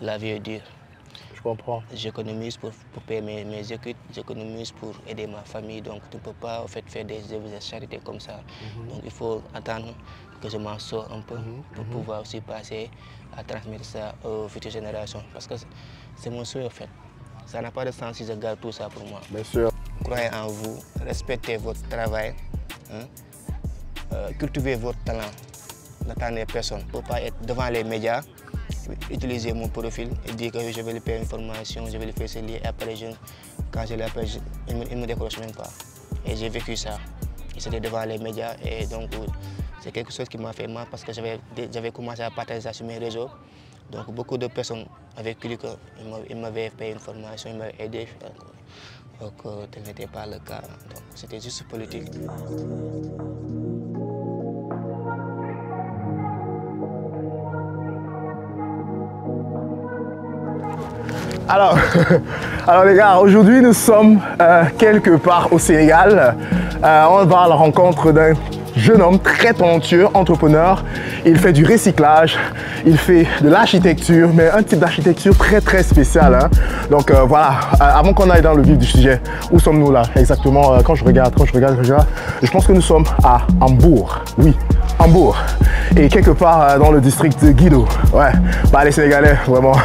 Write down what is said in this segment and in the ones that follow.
la vie est dure. Je comprends. J'économise pour payer mes études, j'économise pour aider ma famille, donc tu ne peux pas en fait, faire des œuvres de charité comme ça. Donc il faut attendre que je m'en sors un peu pour pouvoir aussi passer à transmettre ça aux futures générations. Parce que c'est mon souhait en fait. Ça n'a pas de sens si je garde tout ça pour moi. Bien sûr. Croyez en vous, respectez votre travail, cultivez votre talent. N'attendez personne. Il ne faut pas être devant les médias, utiliser mon profil et dire que je vais lui payer une formation, je vais lui faire ce lien et après, quand je l'appelle, il ne me décroche même pas. Et j'ai vécu ça. C'était devant les médias et donc c'est quelque chose qui m'a fait mal parce que j'avais commencé à partager ça sur mes réseaux. Donc beaucoup de personnes avaient cru qu'ils m'avaient payé une formation, ils m'avaient aidé. Donc tel n'était pas le cas. Donc c'était juste politique. Alors les gars, aujourd'hui nous sommes quelque part au Sénégal. On va à la rencontre d'un jeune homme très talentueux, entrepreneur. Il fait du recyclage, il fait de l'architecture, mais un type d'architecture très spécial. Hein. Donc voilà, avant qu'on aille dans le vif du sujet, où sommes-nous là exactement? Quand je regarde, je pense que nous sommes à Hambourg. Oui, Hambourg. Et quelque part dans le district de Guido. Ouais, bah les Sénégalais, vraiment,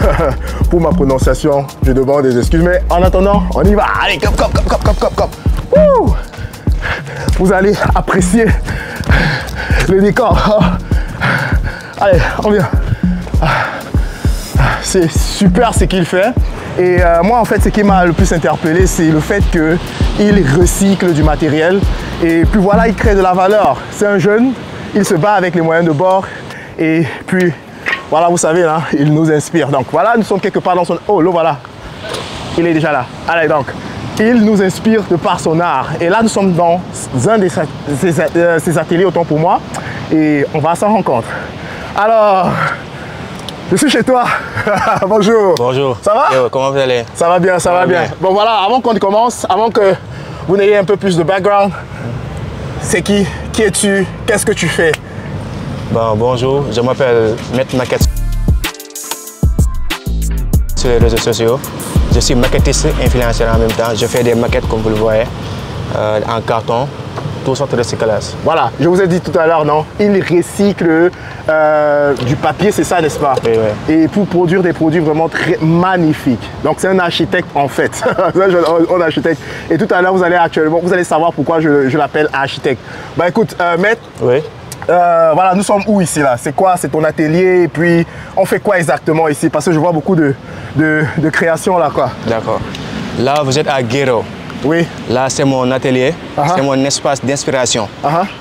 pour ma prononciation, je demande des excuses. Mais en attendant, on y va. Allez, cop. Wouh! Vous allez apprécier le décor. Allez, on vient. C'est super ce qu'il fait. Et moi, en fait, ce qui m'a le plus interpellé, c'est le fait qu'il recycle du matériel. Et puis voilà, il crée de la valeur. C'est un jeune, il se bat avec les moyens de bord. Et puis, voilà, vous savez, là, il nous inspire. Donc voilà, nous sommes quelque part dans son... Oh, le voilà. Il est déjà là. Allez, donc. Il nous inspire de par son art. Et là, nous sommes dans un de ses ateliers, autant pour moi. Et on va à sa rencontre. Alors, je suis chez toi. Bonjour. Bonjour. Ça va? Yo, comment vous allez? Ça va bien, ça va bien. Bon voilà, avant qu'on commence, avant que vous n'ayez un peu plus de background, c'est qui? Qui es-tu? Qu'est-ce que tu fais? Bon, bonjour, je m'appelle Maître Maquette sur les réseaux sociaux. Je suis maquettiste influenceur en même temps. Je fais des maquettes comme vous le voyez, en carton, toutes sortes de recyclage. Voilà, je vous ai dit tout à l'heure, non? Il recycle du papier, c'est ça, n'est-ce pas? Oui, oui. Et pour produire des produits vraiment très magnifiques. Donc c'est un architecte en fait, un architecte. Et tout à l'heure, vous allez savoir pourquoi je l'appelle architecte. Bah écoute, Maître. Oui. Voilà, nous sommes où ici là? C'est quoi? C'est ton atelier? Et puis, on fait quoi exactement ici? Parce que je vois beaucoup de création là, quoi. D'accord. Là, vous êtes à Guéro. Oui. Là, c'est mon atelier. C'est mon espace d'inspiration.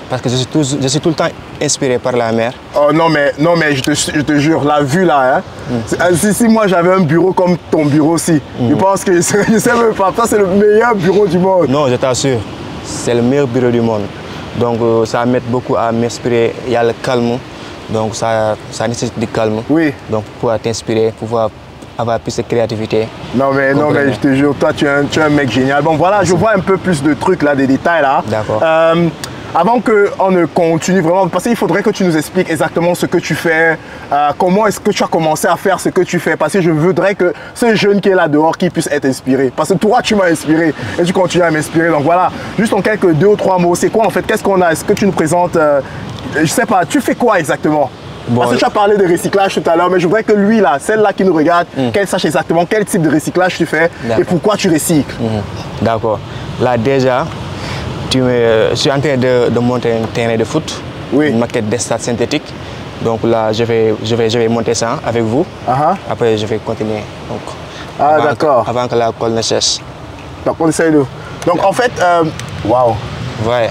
Parce que je suis tout le temps inspiré par la mer. Oh non, mais je te jure, la vue là, hein. Si moi j'avais un bureau comme ton bureau aussi, je pense que je sais même pas, ça c'est le meilleur bureau du monde. Non, je t'assure, c'est le meilleur bureau du monde. Donc ça m'aide beaucoup à m'inspirer. Il y a le calme, donc ça nécessite du calme. Oui. Donc pour pouvoir t'inspirer, pouvoir avoir plus de créativité. Non mais je te jure, toi tu es un mec génial. Bon voilà, je vois un peu plus de trucs là, des détails là. D'accord. Avant qu'on ne continue vraiment, parce qu'il faudrait que tu nous expliques exactement ce que tu fais, comment est-ce que tu as commencé à faire ce que tu fais, parce que je voudrais que ce jeune qui est là dehors, qui puisse être inspiré. Parce que toi, tu m'as inspiré et tu continues à m'inspirer. Donc voilà, juste en quelques 2 ou 3 mots, c'est quoi en fait? Qu'est-ce qu'on a? Est-ce que tu nous présentes, je sais pas, tu fais quoi exactement? Bon, parce que tu as parlé de recyclage tout à l'heure, mais je voudrais que lui là, celle-là qui nous regarde, qu'elle sache exactement quel type de recyclage tu fais et pourquoi tu recycles. D'accord. Là déjà, je suis en train de monter un terrain de foot, une maquette de stade synthétique. Donc là, je vais monter ça avec vous. Après, je vais continuer. Donc, d'accord. Avant que la colle ne cesse. Donc, on essaye de... Donc, en fait, waouh. Ouais.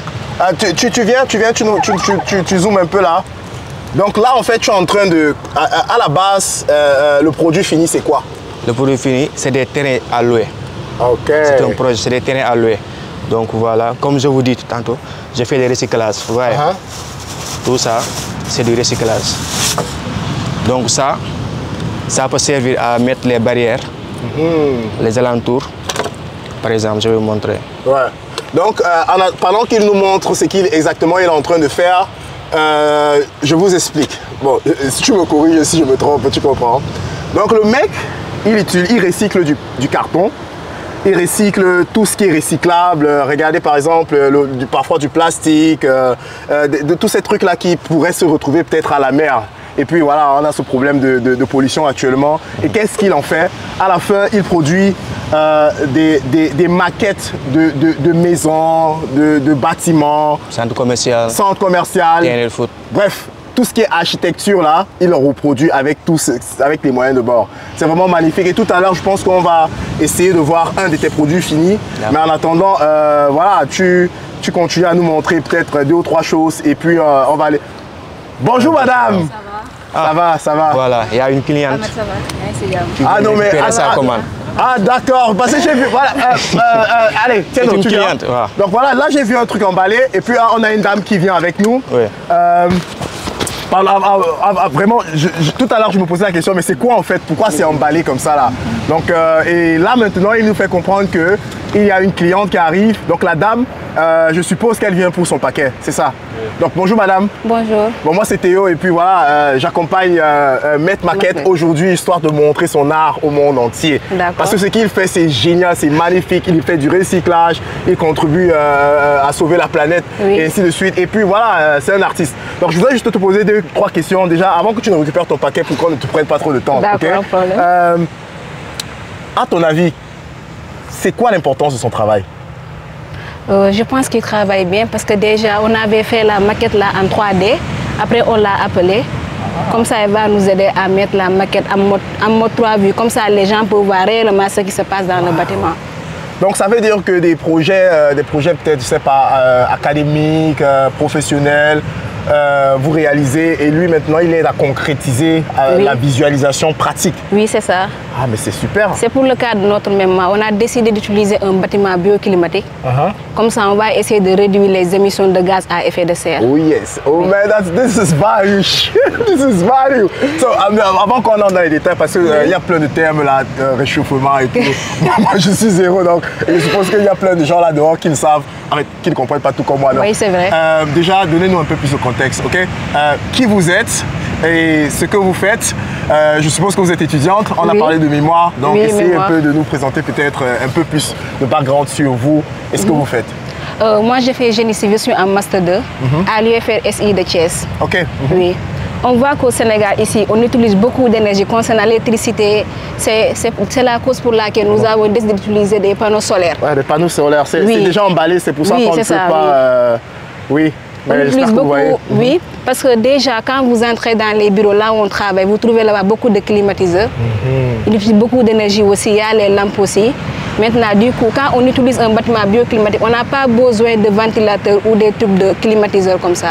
Tu zoomes un peu là. Donc là, en fait, tu es en train de... À la base, le produit fini, c'est quoi? Le produit fini, c'est des terrains à louer. Ok. C'est un projet, c'est des terrains à louer. Donc voilà, comme je vous dis tantôt, je fais des recyclages. Ouais. Tout ça, c'est du recyclage. Donc ça peut servir à mettre les barrières, les alentours. Par exemple, je vais vous montrer. Ouais. Donc, pendant qu'il nous montre ce qu'il exactement il est en train de faire, je vous explique. Bon, si tu me corriges, si je me trompe, tu comprends. Donc le mec, il recycle du carton. Il recycle tout ce qui est recyclable. Regardez par exemple parfois du plastique, de tous ces trucs-là qui pourraient se retrouver peut-être à la mer. Et puis voilà, on a ce problème de pollution actuellement. Et qu'est-ce qu'il en fait? À la fin, il produit des maquettes de maisons, de bâtiments. Centre commercial. Centre commercial. Terrain de foot. Bref. Tout ce qui est architecture là, il le reproduit avec les moyens de bord. C'est vraiment magnifique. Et tout à l'heure, je pense qu'on va essayer de voir un de tes produits finis. Mais en attendant, voilà, tu continues à nous montrer peut-être 2 ou 3 choses. Et puis, on va aller. Bonjour madame. Ça va? Ça va. Voilà, il y a une cliente. Ça va. Ah non mais. Ah d'accord, parce que j'ai vu, voilà, allez, tiens donc, tu viens. Donc voilà, là j'ai vu un truc emballé et puis on a une dame qui vient avec nous. Oui. Vraiment, tout à l'heure je me posais la question, mais c'est quoi en fait? Pourquoi c'est emballé comme ça là? Donc, et là maintenant il nous fait comprendre qu'il y a une cliente qui arrive. Donc la dame, je suppose qu'elle vient pour son paquet, c'est ça? Donc bonjour madame. Bonjour. Bon, moi c'est Théo et puis voilà, j'accompagne Maître Maquette aujourd'hui histoire de montrer son art au monde entier. Parce que ce qu'il fait c'est génial, c'est magnifique, il fait du recyclage, il contribue à sauver la planète et ainsi de suite. Et puis voilà, c'est un artiste. Donc je voudrais juste te poser 2 ou 3 questions déjà avant que tu ne récupères ton paquet pour qu'on ne te prenne pas trop de temps. D'accord, problème. À ton avis, c'est quoi l'importance de son travail? Je pense qu'il travaille bien parce que déjà on avait fait la maquette là en 3D. Après on l'a appelé. Comme ça il va nous aider à mettre la maquette en mode 3 vues. Comme ça les gens peuvent voir réellement ce qui se passe dans le bâtiment. Donc ça veut dire que des projets peut-être, je sais pas, académiques, professionnels, vous réalisez et lui maintenant il aide à concrétiser la visualisation pratique. Oui, c'est ça. Ah mais c'est super. C'est pour le cas de notre mémoire. On a décidé d'utiliser un bâtiment bioclimatique. Comme ça on va essayer de réduire les émissions de gaz à effet de serre. Oh yes. Oh man, this is value. This is value. So, avant qu'on entre dans les détails, parce qu'il y a plein de termes là, réchauffement et tout. Moi je suis zéro donc je suppose qu'il y a plein de gens là dehors qui ne savent, qui ne comprennent pas tout comme moi. Donc, oui, c'est vrai. Déjà, donnez-nous un peu plus de contexte, ok? Qui vous êtes et ce que vous faites. Je suppose que vous êtes étudiante, on a parlé de mémoire, donc essayez un peu de nous présenter peut-être un peu plus de background sur vous et ce que vous faites. Moi, j'ai fait génie civil, je suis en Master 2 à l'UFR-SI de Thiès. Ok. Oui. On voit qu'au Sénégal, ici, on utilise beaucoup d'énergie concernant l'électricité. C'est la cause pour laquelle nous avons décidé d'utiliser des panneaux solaires. Ouais, des panneaux solaires, c'est déjà emballé, c'est pour ça qu'on ne peut pas... Oui. On utilise beaucoup, oui, parce que déjà, quand vous entrez dans les bureaux là où on travaille, vous trouvez là-bas beaucoup de climatiseurs. Il utilise beaucoup d'énergie aussi, il y a les lampes aussi. Maintenant, du coup, quand on utilise un bâtiment bioclimatique, on n'a pas besoin de ventilateurs ou des tubes de climatiseurs comme ça.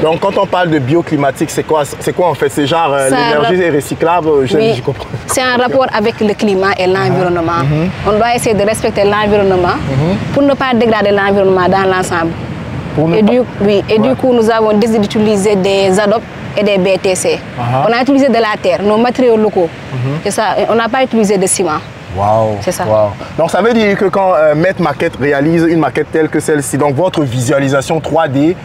Donc, quand on parle de bioclimatique, c'est quoi en fait? C'est genre l'énergie est recyclable? Oui, c'est un rapport avec le climat et l'environnement. On doit essayer de respecter l'environnement pour ne pas dégrader l'environnement dans l'ensemble. Du coup, nous avons décidé d'utiliser des adobes et des BTC. On a utilisé de la terre, nos matériaux locaux. C'est ça, on n'a pas utilisé de ciment. Wow. C'est ça. Wow. Donc ça veut dire que quand Maître Maquette réalise une maquette telle que celle-ci, donc votre visualisation 3D,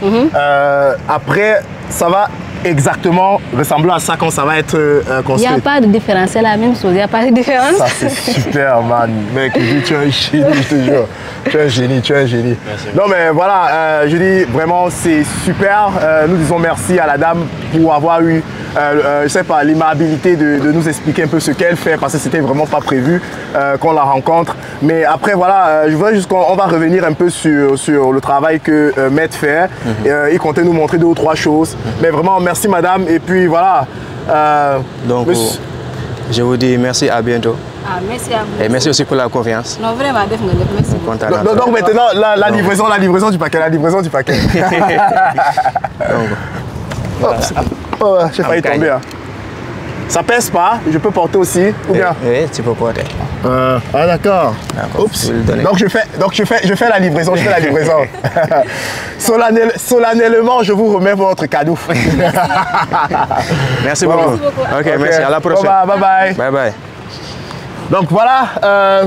après ça va exactement ressembler à ça quand ça va être construit. Il n'y a pas de différence, c'est la même chose, il n'y a pas de différence. Ça c'est super man, mec, tu es un génie, je te jure. Tu es un génie, tu es un génie. Merci. Non mais voilà, je dis vraiment c'est super. Nous disons merci à la dame pour avoir eu, je sais pas, l'aimabilité de nous expliquer un peu ce qu'elle fait parce que c'était vraiment pas prévu qu'on la rencontre. Mais après voilà, je voudrais juste qu'on va revenir un peu sur le travail que Maître fait. Il comptait nous montrer 2 ou 3 choses. Mais vraiment merci madame et puis voilà. Donc je vous dis merci, à bientôt. Ah, merci à vous. Et merci aussi pour la confiance. Non, vraiment, merci. Donc maintenant, la livraison du paquet, Oh, j'ai failli tomber. Hein. Ça pèse pas, je peux porter aussi, ou bien? Oui, tu peux porter. Ah d'accord. Oups. Donc je fais la livraison, Solennellement, je vous remets votre cadeau. Merci beaucoup. Ok, merci, à la prochaine. Bye bye. Bye bye. Donc voilà,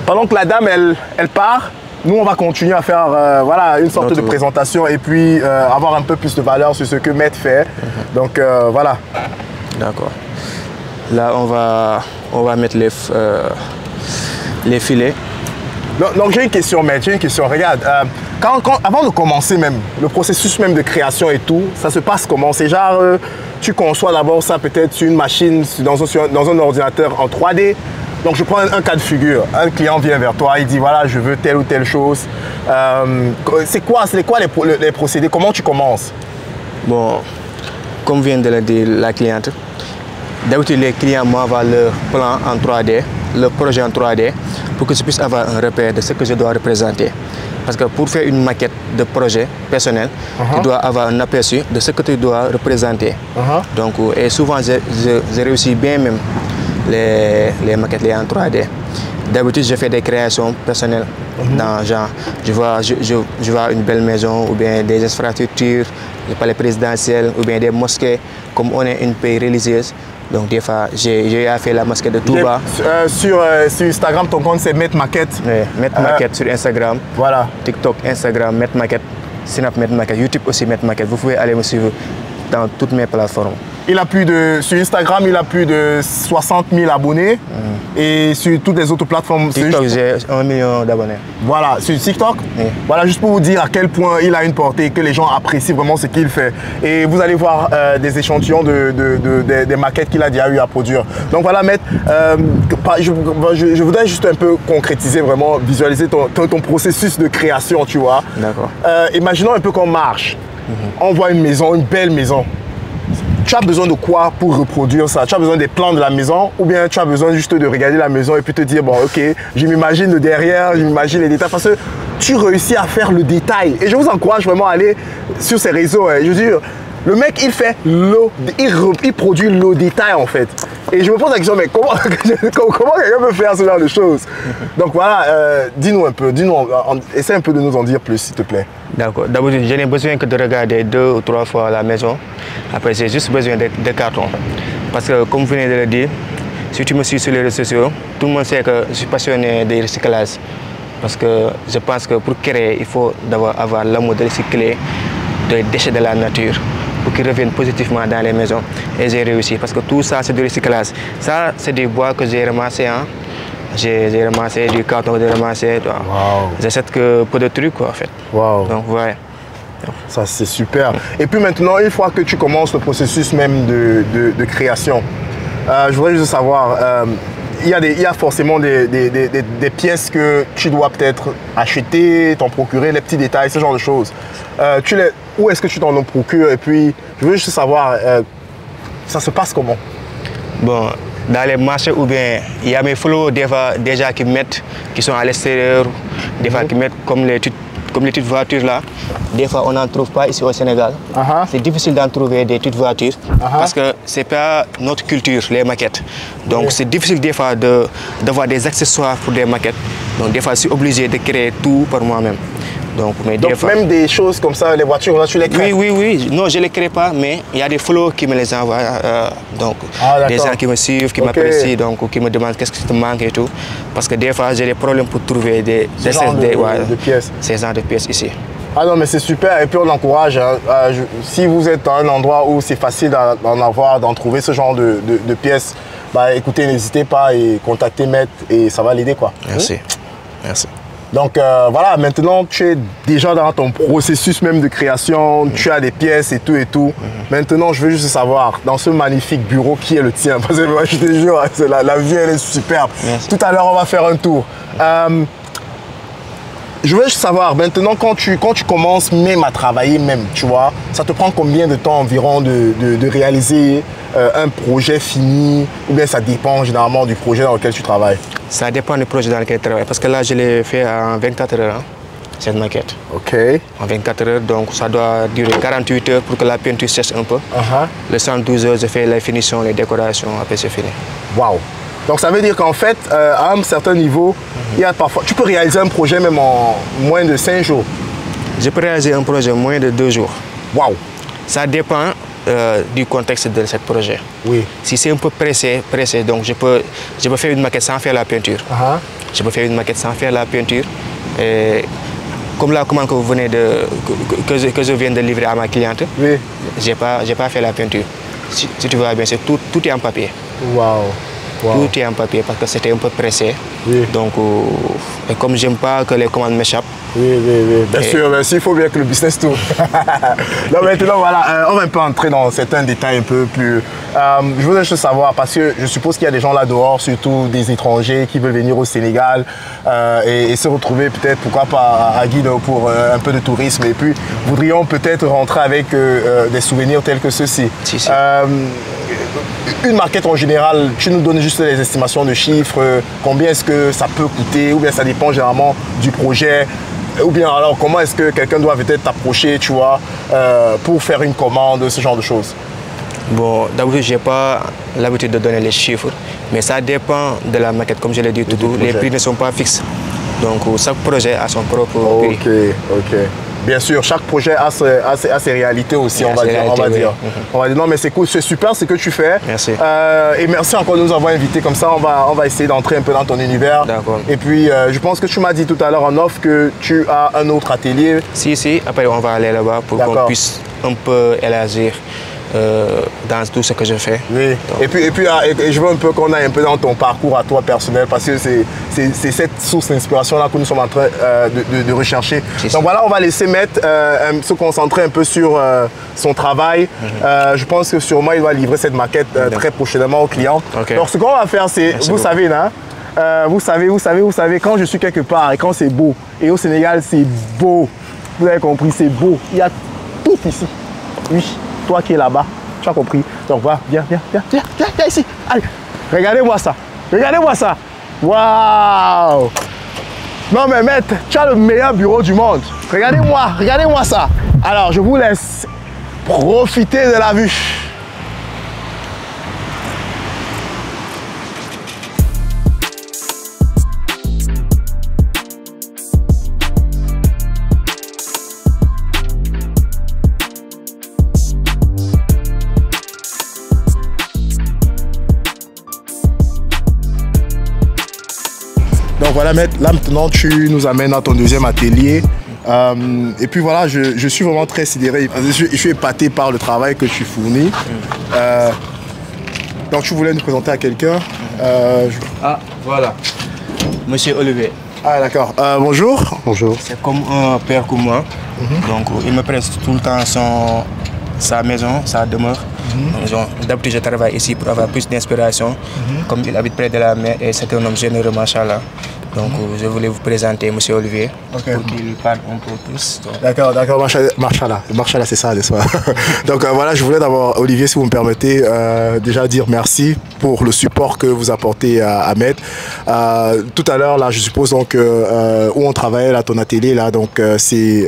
pendant que la dame elle part, nous on va continuer à faire voilà, une sorte de présentation et puis avoir un peu plus de valeur sur ce que Maître fait. Donc voilà. D'accord. Là, on va mettre les filets. Donc j'ai une question, maître, j'ai une question. Regarde, avant de commencer même, le processus même de création et tout, ça se passe comment? C'est genre, tu conçois d'abord ça peut-être sur une machine, dans un ordinateur en 3D. Donc je prends un cas de figure, un client vient vers toi, il dit voilà, je veux telle ou telle chose. C'est quoi les procédés? Comment tu commences? Bon, comme vient de le dire la cliente, d'habitude les clients m'envoient leur plan en 3D, leur projet en 3D, pour que je puisse avoir un repère de ce que je dois représenter. Parce que pour faire une maquette de projet personnel, tu dois avoir un aperçu de ce que tu dois représenter. Donc, et souvent, je réussis bien même les maquettes en 3D. D'habitude, je fais des créations personnelles. Dans, genre, je vois une belle maison ou bien des infrastructures, les palais présidentiels ou bien des mosquées, comme on est une pays religieuse. Donc des fois, j'ai fait la mosquée de Touba. Sur Instagram, ton compte c'est Maître Maquette. Oui, Maître Maquette sur Instagram. Voilà. TikTok, Instagram, Maître Maquette. Snap, Maître Maquette. YouTube aussi, Maître Maquette. Vous pouvez aller me suivre dans toutes mes plateformes. Sur Instagram, il a plus de 60 000 abonnés. Et sur toutes les autres plateformes. TikTok, j'ai 1 million d'abonnés. Voilà, sur TikTok. Oui. Voilà, juste pour vous dire à quel point il a une portée, que les gens apprécient vraiment ce qu'il fait. Et vous allez voir des échantillons des maquettes qu'il a déjà eu à produire. Donc voilà, Maître, je voudrais juste un peu concrétiser, vraiment visualiser ton processus de création, tu vois. D'accord. Imaginons un peu qu'on marche. On voit une maison, une belle maison. Tu as besoin de quoi pour reproduire ça? Tu as besoin des plans de la maison ou bien tu as besoin juste de regarder la maison et puis te dire, bon, ok, je m'imagine le derrière, je m'imagine les détails, parce que tu réussis à faire le détail. Et je vous encourage vraiment à aller sur ces réseaux. Je veux dire, le mec, il fait il produit le détail en fait. Et je me pose la question, mais comment quelqu'un peut faire ce genre de choses? Donc voilà, dis-nous un peu, essaie un peu de nous en dire plus, s'il te plaît. D'accord. D'abord, je n'ai besoin que de regarder 2 ou 3 fois la maison. Après, j'ai juste besoin de carton. Parce que, comme vous venez de le dire, si tu me suis sur les réseaux sociaux, tout le monde sait que je suis passionné de recyclage. Parce que je pense que pour créer, il faut d'abord avoir l'amour de recycler des déchets de la nature pour qu'ils reviennent positivement dans les maisons. Et j'ai réussi parce que tout ça, c'est du recyclage. Ça, c'est du bois que j'ai ramassé. Hein. J'ai ramassé du carton que j'ai ramassé. Wow. J'achète que peu de trucs, quoi, en fait. Wow. Donc, ouais. Ça, c'est super. Et puis maintenant, une fois que tu commences le processus même de création, je voudrais juste savoir, il y a forcément des pièces que tu dois peut-être acheter, t'en procurer, les petits détails, ce genre de choses. Où est-ce que tu t'en procures? Et puis, je veux juste savoir, ça se passe comment? Bon, dans les marchés ou bien, il y a mes flots déjà qui sont à l'extérieur, des fois qui mettent comme les petites voitures là. Des fois, on n'en trouve pas ici au Sénégal. C'est difficile d'en trouver des petites voitures parce que ce n'est pas notre culture, les maquettes. Donc, c'est difficile des fois d'avoir des accessoires pour des maquettes. Donc, des fois, je suis obligé de créer tout par moi-même. Donc même des choses comme ça, les voitures, là, tu les crées? Oui. Non, je ne les crée pas, mais il y a des flots qui me les envoient. Des gens qui me suivent, qui m'apprécient, donc qui me demandent qu'est-ce qui te manque et tout. Parce que des fois, j'ai des problèmes pour trouver des pièces. Ces genres de pièces ici. Ah non, mais c'est super. Et puis on encourage, si vous êtes dans un endroit où c'est facile d'en trouver ce genre de pièces, bah écoutez, n'hésitez pas et contactez Maître et ça va l'aider, quoi. Merci. Merci. Donc voilà, maintenant tu es déjà dans ton processus même de création, tu as des pièces et tout. Maintenant, je veux juste savoir, dans ce magnifique bureau, qui est le tien? Parce que moi, je te jure, la vie, elle est superbe. Merci. Tout à l'heure, on va faire un tour. Je veux juste savoir, maintenant, quand tu commences même à travailler même, tu vois, ça te prend combien de temps environ de réaliser un projet fini? Ou bien ça dépend généralement du projet dans lequel tu travailles? Ça dépend du projet dans lequel je travaille. Parce que là, je l'ai fait en 24 heures, hein, cette maquette. OK. En 24 heures, donc ça doit durer 48 heures pour que la peinture sèche un peu. Le 112 heures, je fais la finition, les décorations, après c'est fini. Waouh! Donc ça veut dire qu'en fait, à un certain niveau, il y a parfois, tu peux réaliser un projet même en moins de 5 jours. Je peux réaliser un projet en moins de 2 jours. Waouh! Ça dépend du contexte de ce projet. Oui. Si c'est un peu pressé, donc je peux faire une maquette sans faire la peinture. Je peux faire une maquette sans faire la peinture. Et comme la commande que vous venez que je viens de livrer à ma cliente, oui. j'ai pas fait la peinture. Si tu vois bien, tout est en papier. Waouh. Wow. Tout est en papier parce que c'était un peu pressé. Oui. Donc, et comme j'aime pas que les commandes m'échappent. Oui. Bien sûr, il faut bien que le business tourne. Donc maintenant, voilà, on va un peu entrer dans certains détails un peu plus... je voudrais juste savoir, parce que je suppose qu'il y a des gens là dehors, surtout des étrangers qui veulent venir au Sénégal et se retrouver peut-être, pourquoi pas, à Guido pour un peu de tourisme. Et puis, voudrions peut-être rentrer avec des souvenirs tels que ceux-ci. Si. Une maquette en général, tu nous donnes juste les estimations de chiffres, combien est-ce que ça peut coûter, ou bien ça dépend généralement du projet, ou bien alors comment est-ce que quelqu'un doit peut-être t'approcher, tu vois, pour faire une commande, ce genre de choses. Bon, d'abord, je n'ai pas l'habitude de donner les chiffres, mais ça dépend de la maquette, comme je l'ai dit tout à l'heure, les prix ne sont pas fixes. Donc, chaque projet a son propre prix. Ok. Bien sûr, chaque projet a ses réalités aussi, on va dire. Non, mais c'est cool, c'est super ce que tu fais. Merci. Et merci encore de nous avoir invités. Comme ça, on va essayer d'entrer un peu dans ton univers. D'accord. Et puis, je pense que tu m'as dit tout à l'heure en off que tu as un autre atelier. Si. Après, on va aller là-bas pour qu'on puisse un peu élargir dans tout ce que je fais. Oui. Et puis, je veux un peu qu'on aille un peu dans ton parcours à toi personnel, parce que c'est cette source d'inspiration-là que nous sommes en train de rechercher. Donc voilà, on va laisser Maître se concentrer un peu sur son travail. Je pense que sûrement, il va livrer cette maquette très prochainement aux clients. Donc ce qu'on va faire, c'est, vous savez, là, vous savez, quand je suis quelque part et quand c'est beau, et au Sénégal, c'est beau. Vous avez compris, c'est beau. Il y a tout ici. Oui. Toi qui es là-bas, tu as compris. Donc voilà, viens ici. Allez, regardez-moi ça. Waouh! Non mais Maître, tu as le meilleur bureau du monde. Regardez-moi ça. Alors, je vous laisse profiter de la vue. Donc voilà, Maître, là maintenant tu nous amènes à ton deuxième atelier. Et puis voilà, je suis vraiment très sidéré. Je suis épaté par le travail que tu fournis. Donc tu voulais nous présenter à quelqu'un. Ah, voilà. Monsieur Olivier. Ah d'accord. Bonjour. Bonjour. C'est comme un père comme moi. Donc il me prête tout le temps sa maison, sa demeure. D'habitude, je travaille ici pour avoir plus d'inspiration. Comme il habite près de la mer et c'est un homme généreux, machallah. Donc, je voulais vous présenter M. Olivier pour qu'il parle un peu plus. D'accord, machallah, c'est ça, n'est-ce pas? Donc voilà, je voulais d'abord, Olivier, si vous me permettez, déjà dire merci pour le support que vous apportez à Maître. Tout à l'heure, là, je suppose donc où on travaillait, là, ton atelier, là, donc c'est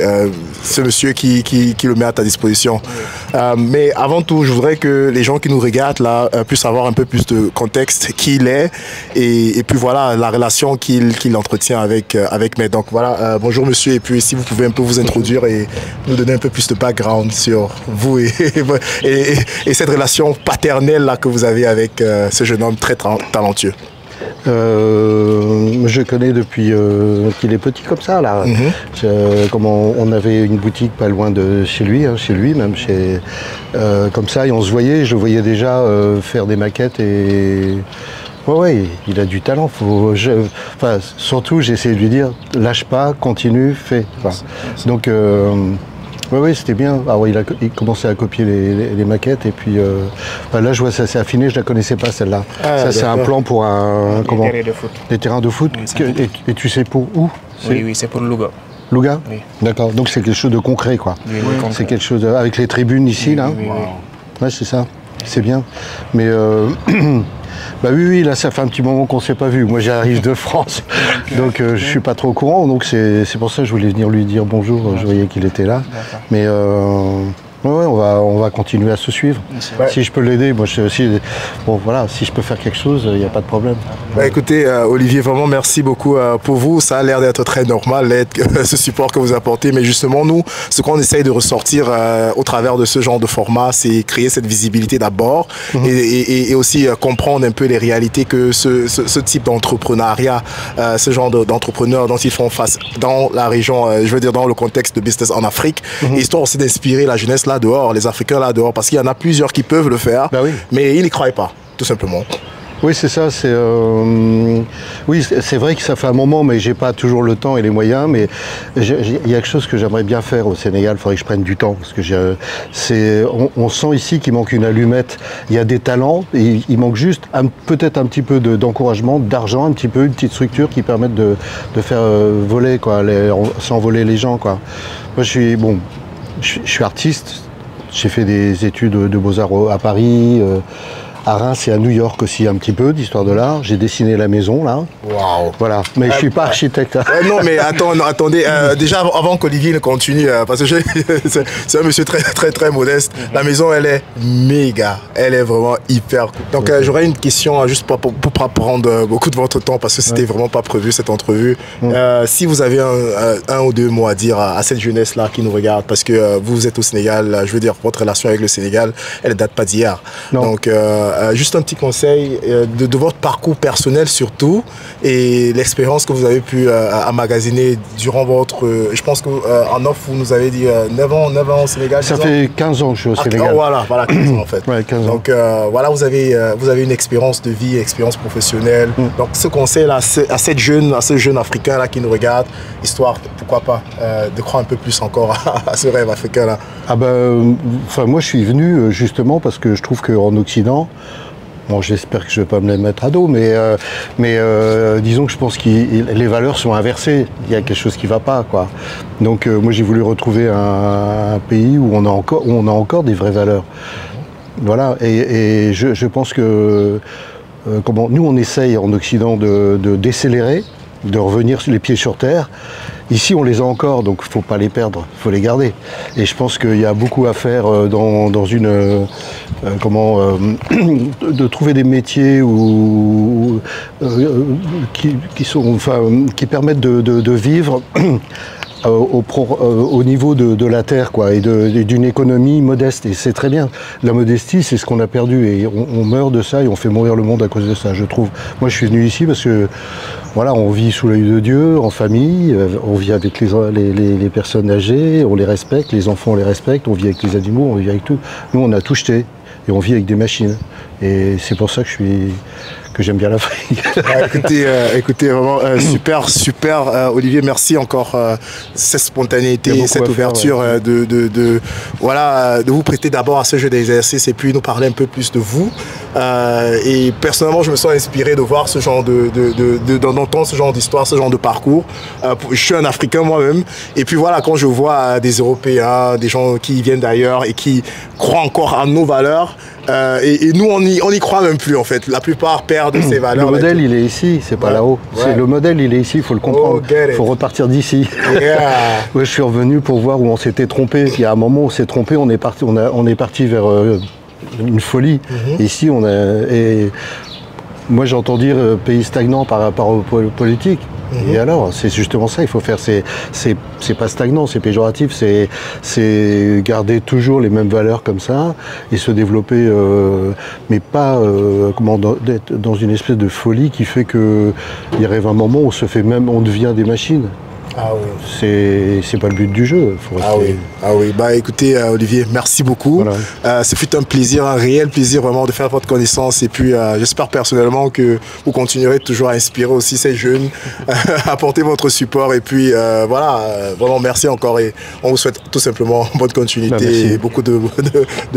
ce monsieur qui le met à ta disposition. Mais avant tout, je voudrais que les gens qui nous regardent, là, puissent avoir un peu plus de contexte, qui il est, et puis voilà, la relation qu'il entretient avec Maître. Donc voilà, bonjour monsieur, et puis si vous pouvez un peu vous introduire et nous donner un peu plus de background sur vous et cette relation paternelle là que vous avez avec ce jeune homme très talentueux. Je connais depuis qu'il est petit comme ça là. Comme on avait une boutique pas loin de chez lui même comme ça, et on se voyait, je le voyais déjà faire des maquettes et ouais, il a du talent. Surtout, j'ai essayé de lui dire, lâche pas, continue, fais. Donc, oui, c'était bien. Alors, il commençait à copier les maquettes, et puis là, je vois ça s'est affiné. Je la connaissais pas celle-là. Ça, c'est un plan pour des terrains de foot. Oui. Et tu sais pour où? Oui, c'est pour Louga. Louga? Oui. D'accord. Donc c'est quelque chose de concret, quoi. Oui, c'est quelque chose avec les tribunes ici, là. Oui. Ouais, c'est ça. C'est bien. Mais bah oui, là ça fait un petit moment qu'on ne s'est pas vu. Moi j'arrive de France, donc je suis pas trop au courant. Donc c'est pour ça que je voulais venir lui dire bonjour. Je voyais qu'il était là. Mais ouais, on va continuer à se suivre. Si je peux l'aider, moi bon voilà, si je peux faire quelque chose, il n'y a pas de problème. Bah, écoutez, Olivier, vraiment merci beaucoup pour vous. Ça a l'air d'être très normal, ce support que vous apportez. Mais justement, nous, ce qu'on essaye de ressortir au travers de ce genre de format, c'est créer cette visibilité d'abord et aussi comprendre un peu les réalités que ce type d'entrepreneuriat, ce genre d'entrepreneurs dont ils font face dans la région, je veux dire dans le contexte de business en Afrique, histoire aussi d'inspirer la jeunesse là dehors, les Africains là dehors, parce qu'il y en a plusieurs qui peuvent le faire, mais ils n'y croient pas. tout simplement. Oui, c'est ça. Oui, c'est vrai que ça fait un moment, mais j'ai pas toujours le temps et les moyens. Mais il y a quelque chose que j'aimerais bien faire au Sénégal. Il faudrait que je prenne du temps parce que on sent ici qu'il manque une allumette. Il y a des talents, et il manque juste peut-être un petit peu d'encouragement, d'argent, un petit peu, une petite structure qui permette de faire voler, quoi, s'envoler les gens, quoi. Moi, je suis artiste. J'ai fait des études de beaux-arts à Paris. À Reims et à New York aussi un petit peu d'histoire de l'art. J'ai dessiné la maison là. Waouh. Voilà. Mais je suis pas architecte. Non mais attendez. Déjà avant qu'Olivier ne continue, parce que c'est un monsieur très modeste. La maison elle est méga. Elle est vraiment hyper cool. Donc j'aurais une question juste pour pas prendre beaucoup de votre temps parce que c'était vraiment pas prévu cette entrevue. Si vous avez un ou deux mots à dire à cette jeunesse là qui nous regarde, parce que vous êtes au Sénégal, je veux dire votre relation avec le Sénégal, elle ne date pas d'hier. Donc juste un petit conseil de votre parcours personnel surtout et l'expérience que vous avez pu emmagasiner durant votre... je pense qu'en off, vous nous avez dit 9 ans au Sénégal. Ça fait 15 ans que je suis au Sénégal. Voilà, 15 ans en fait. Ouais, 15 ans. Donc voilà, vous avez une expérience de vie, expérience professionnelle. Donc ce conseil-là à ce jeune Africain-là qui nous regarde, histoire, pourquoi pas, de croire un peu plus encore à ce rêve africain-là. Ah ben, moi je suis venu justement parce que je trouve qu'en Occident, bon, j'espère que je ne vais pas me les mettre à dos, mais disons que je pense que les valeurs sont inversées. Il y a quelque chose qui ne va pas, quoi. Donc moi j'ai voulu retrouver un pays où on a encore des vraies valeurs. Voilà, et je pense que nous on essaye en Occident de décélérer, de revenir les pieds sur terre. Ici, on les a encore, donc il ne faut pas les perdre, il faut les garder. Et je pense qu'il y a beaucoup à faire dans une... de trouver des métiers qui permettent de vivre au niveau de la terre, quoi, et d'une économie modeste. Et c'est très bien. La modestie, c'est ce qu'on a perdu. Et on meurt de ça et on fait mourir le monde à cause de ça, je trouve. Moi, je suis venu ici parce que, voilà, on vit sous l'œil de Dieu, en famille, on vit avec les personnes âgées, on les respecte, les enfants, on les respecte, on vit avec les animaux, on vit avec tout. Nous, on a tout jeté et on vit avec des machines. Et c'est pour ça que j'aime bien l'Afrique. Écoutez, vraiment super, Olivier, merci encore cette spontanéité, cette ouverture de vous prêter d'abord à ce jeu d'exercice et puis nous parler un peu plus de vous. Et personnellement, je me sens inspiré de voir ce genre d'entendre ce genre d'histoire, ce genre de parcours. Je suis un Africain moi-même, et puis voilà, quand je vois des Européens, des gens qui viennent d'ailleurs et qui croient encore à nos valeurs, et nous on y croit même plus en fait. La plupart perdent ces valeurs. Le modèle il est ici, c'est pas là-haut. Ouais. Le modèle il est ici, il faut le comprendre. Il faut repartir d'ici. Yeah. Ouais, je suis revenu pour voir où on s'était trompé. Il y a un moment où on s'est trompé, on est parti vers une folie. Ici moi j'entends dire pays stagnant par rapport aux politiques. Et alors, c'est justement ça, il faut faire, c'est pas stagnant, c'est péjoratif, c'est garder toujours les mêmes valeurs comme ça et se développer, mais pas d'être dans une espèce de folie qui fait qu'il arrive un moment où on devient des machines. Ah oui. C'est pas le but du jeu. Faut rester... Ah oui. Bah écoutez, Olivier, merci beaucoup. Voilà. Ce fut un plaisir, un réel plaisir vraiment de faire votre connaissance. Et puis j'espère personnellement que vous continuerez toujours à inspirer aussi ces jeunes, apporter votre support. Et puis vraiment merci encore. Et on vous souhaite tout simplement bonne continuité et beaucoup de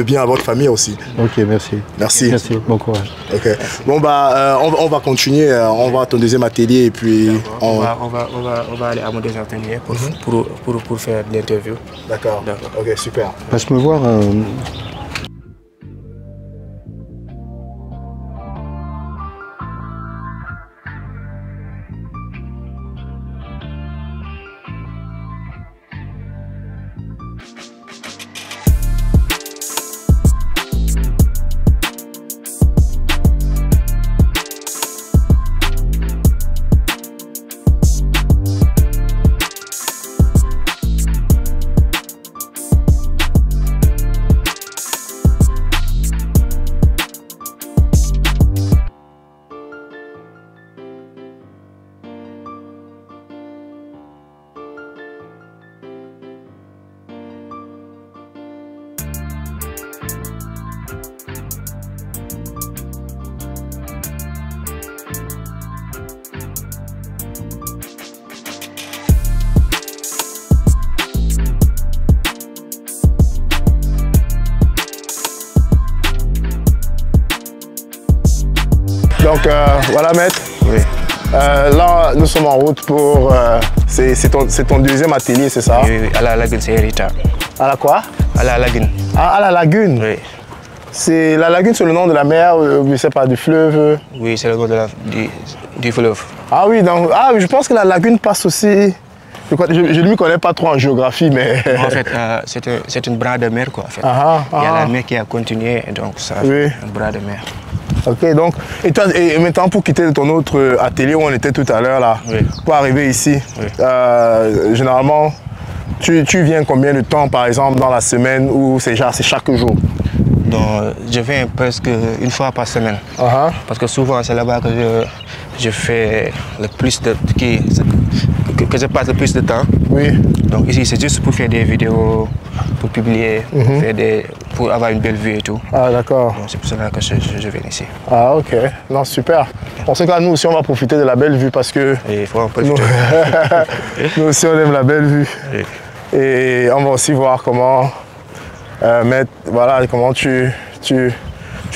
bien à votre famille aussi. Ok, merci. Merci. Merci, bon courage. Ok. Bon on va continuer. On va à ton deuxième atelier et puis on va aller à mon deuxième atelier pour faire l'interview. D'accord. Ok, super. Passe me voir. Donc voilà maître. Oui. Là nous sommes en route pour... c'est ton deuxième atelier, c'est ça? Oui, à la lagune, c'est Rita. À la quoi? À la lagune. Ah, à la lagune? Oui. La lagune, c'est le nom de la mer, je sais pas, du fleuve? Oui, c'est le nom du fleuve. Ah oui, donc, je pense que la lagune passe aussi... Je ne m'y connais pas trop en géographie, mais... En fait, c'est une bras de mer, quoi. En fait. Il y a la mer qui a continué, et donc ça fait un bras de mer. Ok, donc, et maintenant pour quitter ton autre atelier où on était tout à l'heure, là, pour arriver ici, généralement, tu viens combien de temps, par exemple, dans la semaine ou c'est chaque jour? Donc, je viens presque une fois par semaine. Parce que souvent, c'est là-bas que je fais le plus de... que je passe le plus de temps. Oui. Donc ici, c'est juste pour faire des vidéos, pour publier, pour avoir une belle vue et tout. Ah, d'accord. C'est pour cela que je viens ici. Ah, ok. Non, super. En ce cas, nous aussi, on va profiter de la belle vue parce que... Il faut en profiter. Nous aussi, on aime la belle vue. Oui. Et on va aussi voir comment comment tu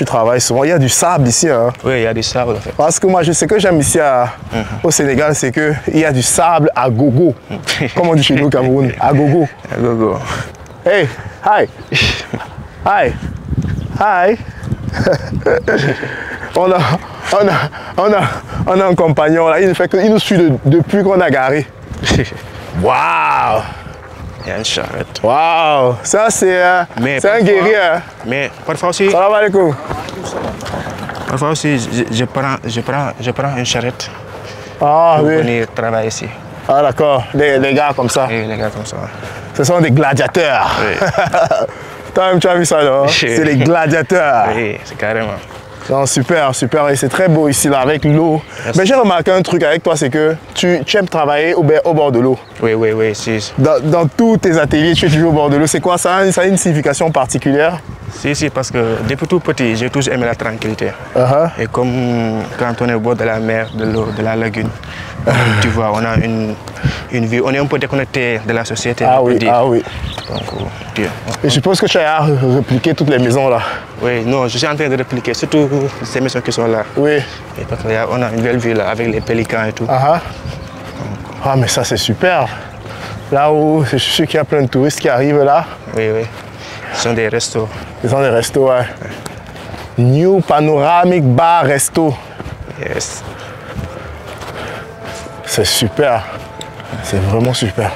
travailles souvent. Il y a du sable ici. Hein? Oui, il y a du sable en fait. Parce que moi, ce que j'aime ici au Sénégal, c'est qu'il y a du sable à gogo. Comme on dit chez nous au Cameroun, à gogo. À gogo. Hey, hi. Hi. Hi. on a un compagnon là, il nous suit depuis qu'on a garé. Waouh! Il y a une charrette. Waouh! Ça, c'est un guerrier. Mais parfois aussi... Salam alaikum. Parfois aussi, je prends une charrette pour venir travailler ici. Ah, d'accord. Les gars comme ça. Oui, les gars comme ça. Ce sont des gladiateurs. Oui. Toi-même, tu as vu ça, non? C'est des gladiateurs. Oui, c'est carrément. Non, super, super. Et c'est très beau ici, là, avec l'eau. Mais j'ai remarqué un truc avec toi, c'est que tu aimes travailler au bord de l'eau. Oui, oui, oui. Si. Dans tous tes ateliers, tu es toujours au bord de l'eau. C'est quoi ça? Ça a une signification particulière? Si, parce que depuis tout petit, j'ai toujours aimé la tranquillité. Et comme quand on est au bord de la mer, de l'eau, de la lagune, tu vois, on a une vie, on est un peu déconnecté de la société. Ah oui, ah oui. Donc, et je suppose que tu as répliqué toutes les maisons là. Oui, non, je suis en train de répliquer, surtout ces maisons qui sont là. Oui. Et parce qu'on a une belle vue là, avec les pélicans et tout. Ah, mais ça c'est super. Là où je suis sûr qu'il y a plein de touristes qui arrivent là. Oui, oui. Ce sont des restos. Ce sont des restos, ouais. New Panoramic Bar Resto. Yes. C'est super. C'est vraiment super.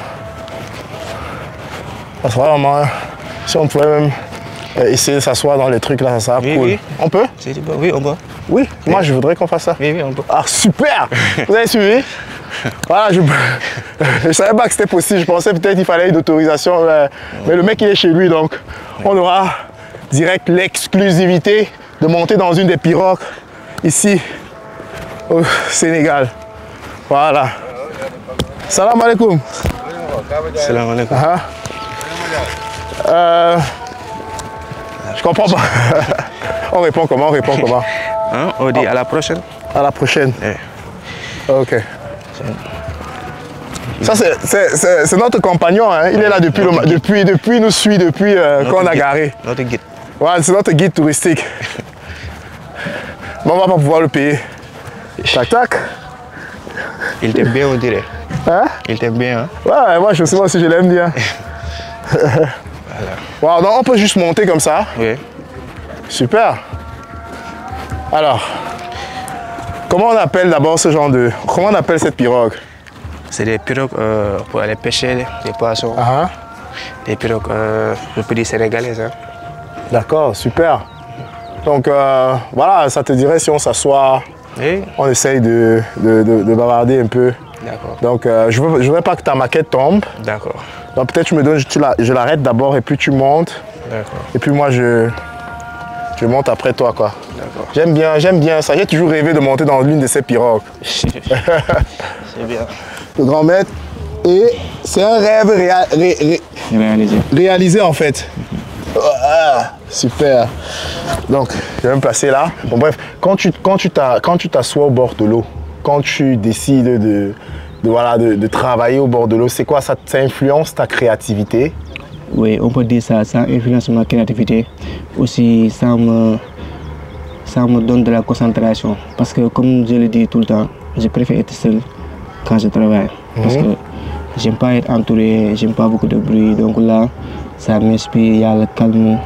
Ça serait vraiment... Si on pouvait même essayer de s'asseoir dans les trucs là, ça serait cool. Oui. On peut? Oui, on peut. Oui, moi je voudrais qu'on fasse ça. Oui, on peut. Ah, super! Vous avez suivi? Voilà, je savais pas que c'était possible. Je pensais peut-être qu'il fallait une autorisation. Mais le mec, il est chez lui, donc on aura direct l'exclusivité de monter dans une des pirogues ici au Sénégal. Voilà. Salam alaikum. Salam alaikum. Je comprends pas. On répond comment? On dit à la prochaine. À la prochaine. Ok. Ça, c'est notre compagnon. Hein. Il est là depuis, il nous suit depuis qu'on a garé. Notre guide. Ouais, c'est notre guide touristique. Mais on va pas pouvoir le payer. Tac, tac. Il t'aime bien, on dirait. Hein? Il t'aime bien. Hein? Ouais, moi aussi je l'aime bien. Voilà. Wow, donc on peut juste monter comme ça. Oui. Super. Alors, comment on appelle d'abord ce genre de... Comment on appelle cette pirogue? C'est des pirogues pour aller pêcher des poissons. Des pirogues, je peux dire sénégalaises. Hein. D'accord, super. Donc voilà, ça te dirait si on s'assoit, on essaye de bavarder un peu. D'accord. Donc je voudrais pas que ta maquette tombe. D'accord. Donc peut-être tu me donnes, je l'arrête d'abord et puis tu montes. D'accord. Et puis moi je monte après toi quoi. D'accord. J'aime bien ça. J'ai toujours rêvé de monter dans l'une de ces pirogues. C'est bien. Le grand maître. Et c'est un rêve réalisé en fait. Super. Donc, je vais me placer là. Bon, bref, quand tu t'assois au bord de l'eau, quand tu décides de travailler au bord de l'eau, c'est quoi ça influence ta créativité? Oui, on peut dire ça, ça influence ma créativité. Aussi, ça me ça me donne de la concentration. Parce que comme je le dis tout le temps, je préfère être seul quand je travaille. Parce que j'aime pas être entouré, j'aime pas beaucoup de bruit. Donc là, ça m'inspire, il y a le calme,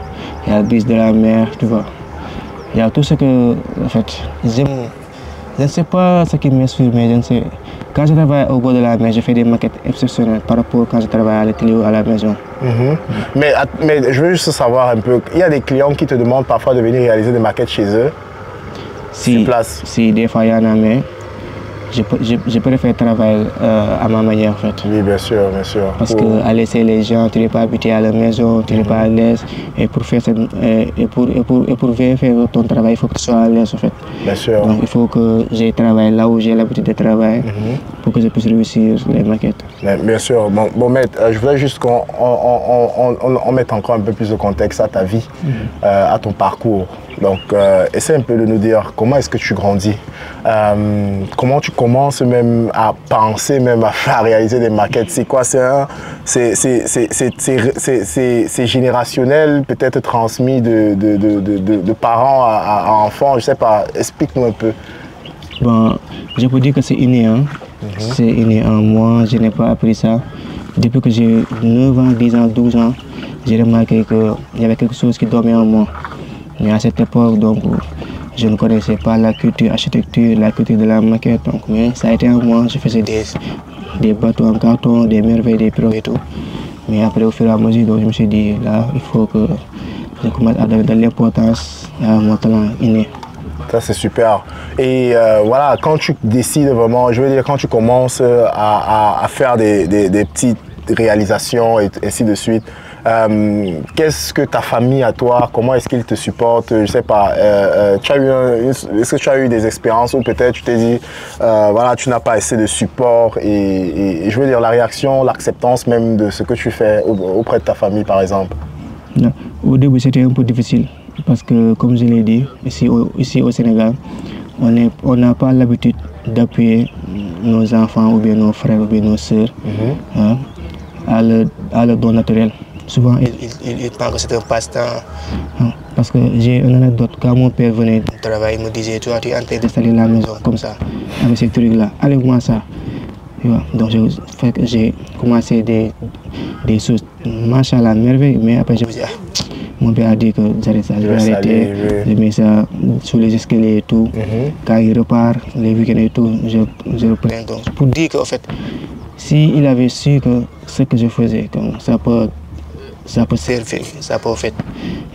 il y a le brise de la mer, tu vois. Il y a tout ce que, en fait, j'aime. Je ne sais pas ce qui m'inspire, mais je ne sais. Quand je travaille au bord de la mer, je fais des maquettes exceptionnelles par rapport à quand je travaille à l'atelier ou à la maison. Mais je veux juste savoir un peu, il y a des clients qui te demandent parfois de venir réaliser des maquettes chez eux, sur place. Si, des fois il y en a, mais je préfère travailler à ma manière en fait. Oui, bien sûr, bien sûr. Parce qu'à laisser les gens, tu n'es pas habitué à la maison, tu n'es pas à l'aise. Et pour faire pour bien faire ton travail, il faut que tu sois à l'aise en fait. Bien sûr. Donc il faut que je travaille là où j'ai l'habitude de travailler pour que je puisse réussir les maquettes. Bien sûr. Bon maître, je voudrais juste qu'on mette encore un peu plus de contexte à ta vie, à ton parcours. Donc, essaie un peu de nous dire comment est-ce que tu grandis, comment tu commences même à penser, même à réaliser des maquettes. C'est quoi? C'est générationnel, peut-être transmis de parents à enfants, je sais pas. Explique-nous un peu. Bon, je peux dire que c'est inné. Hein? C'est inné en moi, je n'ai pas appris ça. Depuis que j'ai 9 ans, 10 ans, 12 ans, j'ai remarqué qu'il y avait quelque chose qui dormait en moi. Mais à cette époque, donc, je ne connaissais pas la culture architecture, la culture de la maquette. Donc, mais ça a été en moi, je faisais des bateaux en carton, des merveilles, des pirogues et tout. Mais après, au fur et à mesure, donc, je me suis dit, là, il faut que je commence à donner de l'importance à mon talent inné. Ça, c'est super. Et voilà, quand tu décides vraiment, je veux dire, quand tu commences à faire des petites réalisations et ainsi de suite, qu'est-ce que ta famille à toi, comment est-ce qu'ils te supportent? Je sais pas, est-ce que tu as eu des expériences où peut-être tu t'es dit, voilà, tu n'as pas assez de support et je veux dire la réaction, l'acceptance même de ce que tu fais auprès de ta famille par exemple? Non. Au début, c'était un peu difficile parce que, comme je l'ai dit, ici au Sénégal, on n'a pas l'habitude d'appuyer nos enfants ou bien nos frères ou bien nos sœurs à leur don naturel. Souvent, il pense que c'est un passe-temps. Parce que j'ai une anecdote, quand mon père venait du travail, il me disait, toi tu es en train d'installer la maison comme ça, avec ces trucs-là, allez-moi ça. Donc j'ai commencé des choses, machallah, merveille, mais après je me dis, mon père a dit que j'arrête ça, je vais arrêter, je mets ça sur les escaliers et tout. Quand il repart, les week-ends et tout, je reprends. Donc, pour dire qu'en fait, s'il avait su que ce que je faisais, comme ça peut servir, ça peut en fait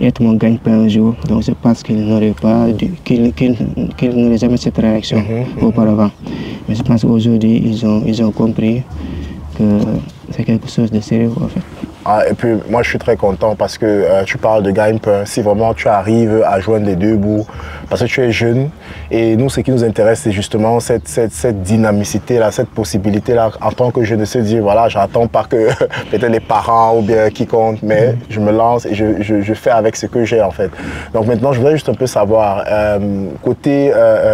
être mon gagne-pain un jour. Donc je pense qu'il n'aurait pas, qu'il n'aurait jamais cette réaction auparavant. Mais je pense qu'aujourd'hui, ils ont compris que c'est quelque chose de sérieux en fait. Et puis moi je suis très content parce que tu parles de gagne-pain, si vraiment tu arrives à joindre les deux bouts, parce que tu es jeune et nous ce qui nous intéresse c'est justement cette dynamicité-là, cette possibilité-là en tant que jeune de se dire voilà j'attends pas que peut-être les parents ou bien quiconque, mais je me lance et je fais avec ce que j'ai en fait. Donc maintenant je voudrais juste un peu savoir, côté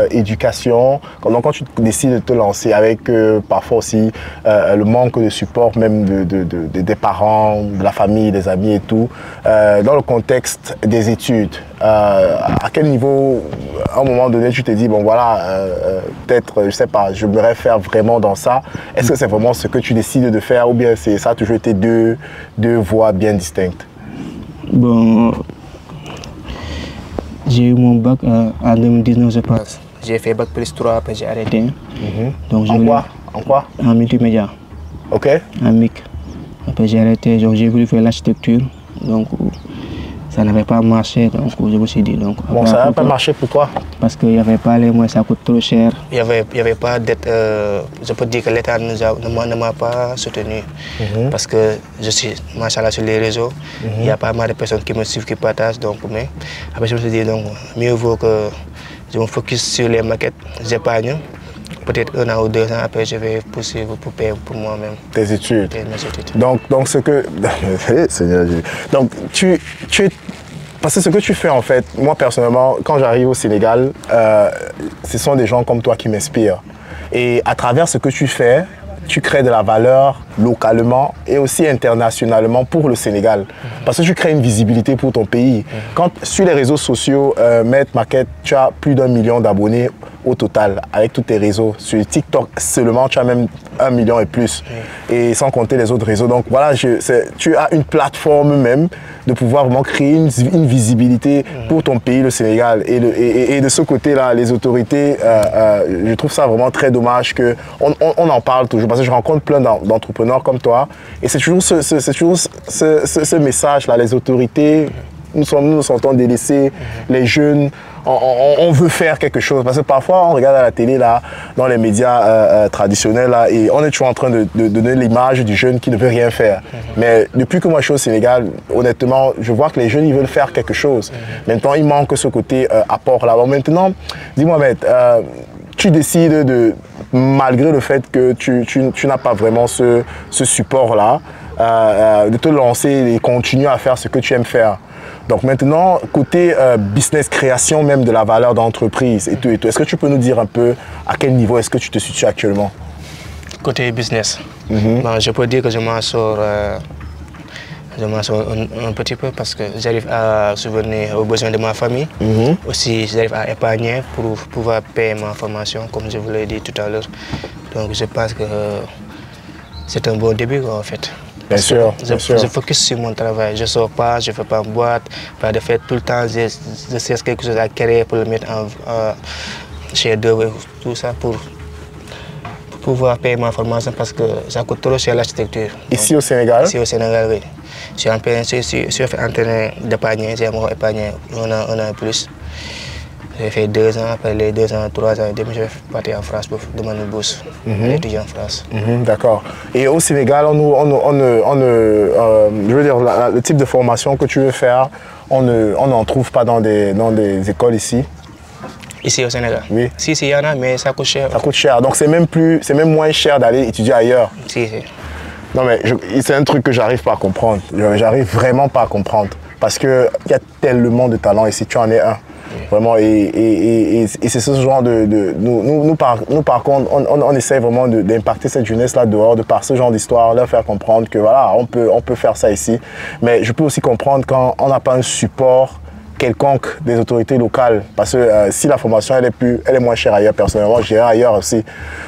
éducation, quand tu décides de te lancer avec parfois aussi le manque de support même des parents, de la famille, des amis et tout, dans le contexte des études, à quel niveau, à un moment donné, tu te dis, bon voilà, peut-être, je sais pas, je voudrais faire vraiment dans ça. Est-ce que c'est vraiment ce que tu décides de faire ou bien ça a toujours été deux voies bien distinctes? Bon, j'ai eu mon bac en 2019, je pense. J'ai fait bac plus 3, après j'ai arrêté. Donc, en quoi? En multimédia. Ok. En MIC. Après j'ai arrêté, j'ai voulu faire l'architecture, donc ça n'avait pas marché, donc je me suis dit. Donc, bon, ça n'avait pas marché, pourquoi? Parce qu'il n'y avait pas les moyens, ça coûte trop cher. Il n'y avait pas d'aide, je peux dire que l'État ne m'a pas soutenu. Parce que je suis, machallah, sur les réseaux, il y a pas mal de personnes qui me suivent, qui partagent. Donc, mais après je me suis dit, donc, mieux vaut que je me focus sur les maquettes, j'épargne. Peut-être 1 an ou 2 ans après, je vais poursuivre pour payer pour moi-même. Tes études. Mes études. Donc ce que... Donc parce que ce que tu fais en fait, moi personnellement, quand j'arrive au Sénégal, ce sont des gens comme toi qui m'inspirent. Et à travers ce que tu fais, tu crées de la valeur localement et aussi internationalement pour le Sénégal. Parce que tu crées une visibilité pour ton pays. Quand sur les réseaux sociaux, Maître Maquette, tu as plus d'1 million d'abonnés au total, avec tous tes réseaux. Sur TikTok seulement, tu as même 1 million et plus. Et sans compter les autres réseaux. Donc voilà, tu as une plateforme même de pouvoir vraiment créer une visibilité pour ton pays, le Sénégal. Et de ce côté-là, les autorités, je trouve ça vraiment très dommage qu'on en parle toujours. Parce que je rencontre plein d'entrepreneurs comme toi. Et c'est toujours ce message-là, les autorités. Nous nous sentons délaissés, les jeunes, on veut faire quelque chose. Parce que parfois, on regarde à la télé, là, dans les médias traditionnels, là, et on est toujours en train de donner l'image du jeune qui ne veut rien faire. Mais depuis que moi je suis au Sénégal, honnêtement, je vois que les jeunes, ils veulent faire quelque chose. Maintenant, il manque ce côté apport là. Bon, maintenant, dis-moi, Maître, tu décides malgré le fait que tu n'as pas vraiment ce support-là, de te lancer et continuer à faire ce que tu aimes faire. Donc maintenant, côté business, création même de la valeur d'entreprise et tout, est-ce que tu peux nous dire un peu à quel niveau est-ce que tu te situes actuellement? Côté business, bon, je peux dire que je m'en sors un petit peu parce que j'arrive à subvenir aux besoins de ma famille. Aussi, j'arrive à épargner pour pouvoir payer ma formation, comme je vous l'ai dit tout à l'heure. Donc je pense que c'est un bon début en fait. Bien sûr. Je focus sur mon travail. Je ne sors pas, je ne fais pas en boîte, pas de fête tout le temps. Je cherche quelque chose à créer pour le mettre chez d'œuvre, tout ça pour pouvoir payer ma formation parce que ça coûte trop cher l'architecture. Ici au Sénégal? Ici au Sénégal, oui. Je suis en train d'épargner, j'ai épargné un an et plus. J'ai fait 2 ans, après les 2 ans, 3 ans et demi, je vais partir en France pour demander une bourse pour étudier en France. D'accord. Et au Sénégal, je veux dire, le type de formation que tu veux faire, on n'en trouve pas dans des écoles ici? Ici au Sénégal? Oui. Si, il y en a, mais ça coûte cher. Ça coûte cher, donc c'est même moins cher d'aller étudier ailleurs? Si. Non mais c'est un truc que j'arrive pas à comprendre. J'arrive vraiment pas à comprendre. Parce qu'il y a tellement de talent ici, tu en es un. Vraiment, et c'est ce genre nous par contre, on essaie vraiment d'impacter cette jeunesse-là dehors, de par ce genre d'histoire, leur faire comprendre que voilà, on peut faire ça ici. Mais je peux aussi comprendre quand on n'a pas un support quelconque des autorités locales. Parce que si la formation elle est moins chère ailleurs, personnellement, j'irai ailleurs aussi.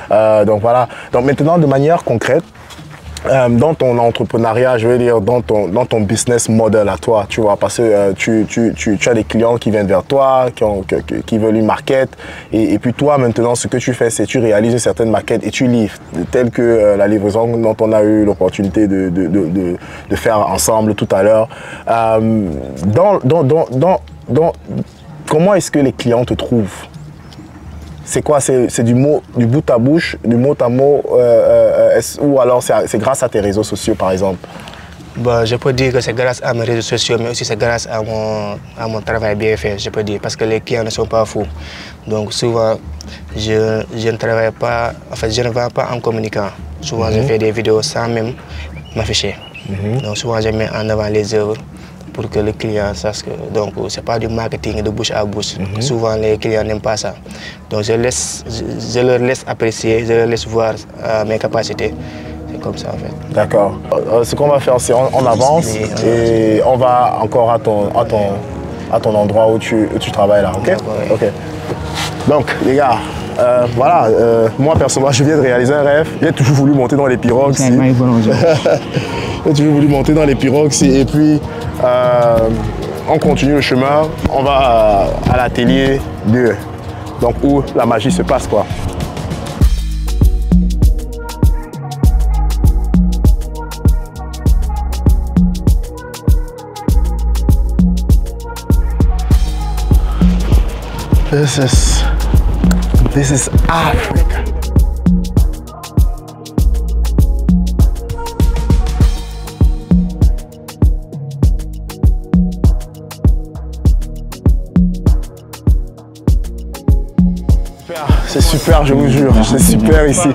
Donc voilà. Donc maintenant, de manière concrète, dans ton entrepreneuriat, je veux dire, dans ton business model à toi, tu vois, parce que tu as des clients qui viennent vers toi, qui veulent une maquette, et puis toi, maintenant, ce que tu fais, c'est que tu réalises certaines maquettes et tu livres, telles que la livraison dont on a eu l'opportunité de faire ensemble tout à l'heure. Comment est-ce que les clients te trouvent? C'est quoi? C'est du bout à bouche, du mot à mot, ou alors c'est grâce à tes réseaux sociaux, par exemple? Bah, je peux dire que c'est grâce à mes réseaux sociaux, mais aussi c'est grâce à mon travail bien fait, je peux dire, parce que les clients ne sont pas fous. Donc souvent, je ne travaille pas, en fait, je ne vends pas en communiquant. Souvent, je fais des vidéos sans même m'afficher. Donc souvent, je mets en avant les œuvres pour que le client sache que ce n'est pas du marketing de bouche à bouche. Souvent, les clients n'aiment pas ça. Donc, je leur laisse apprécier, je leur laisse voir mes capacités. C'est comme ça, en fait. D'accord. Ce qu'on va faire, c'est on avance et on va encore à ton endroit où tu travailles là, ok? Ok. Donc, les gars, voilà, moi, personnellement, je viens de réaliser un rêve. J'ai toujours voulu monter dans les pirogues ici. J'ai toujours voulu monter dans les pirogues ici. Et puis, on continue le chemin. On va à l'atelier 2. Donc, où la magie se passe, quoi. This is Africa. C'est super, je vous jure, c'est super ici.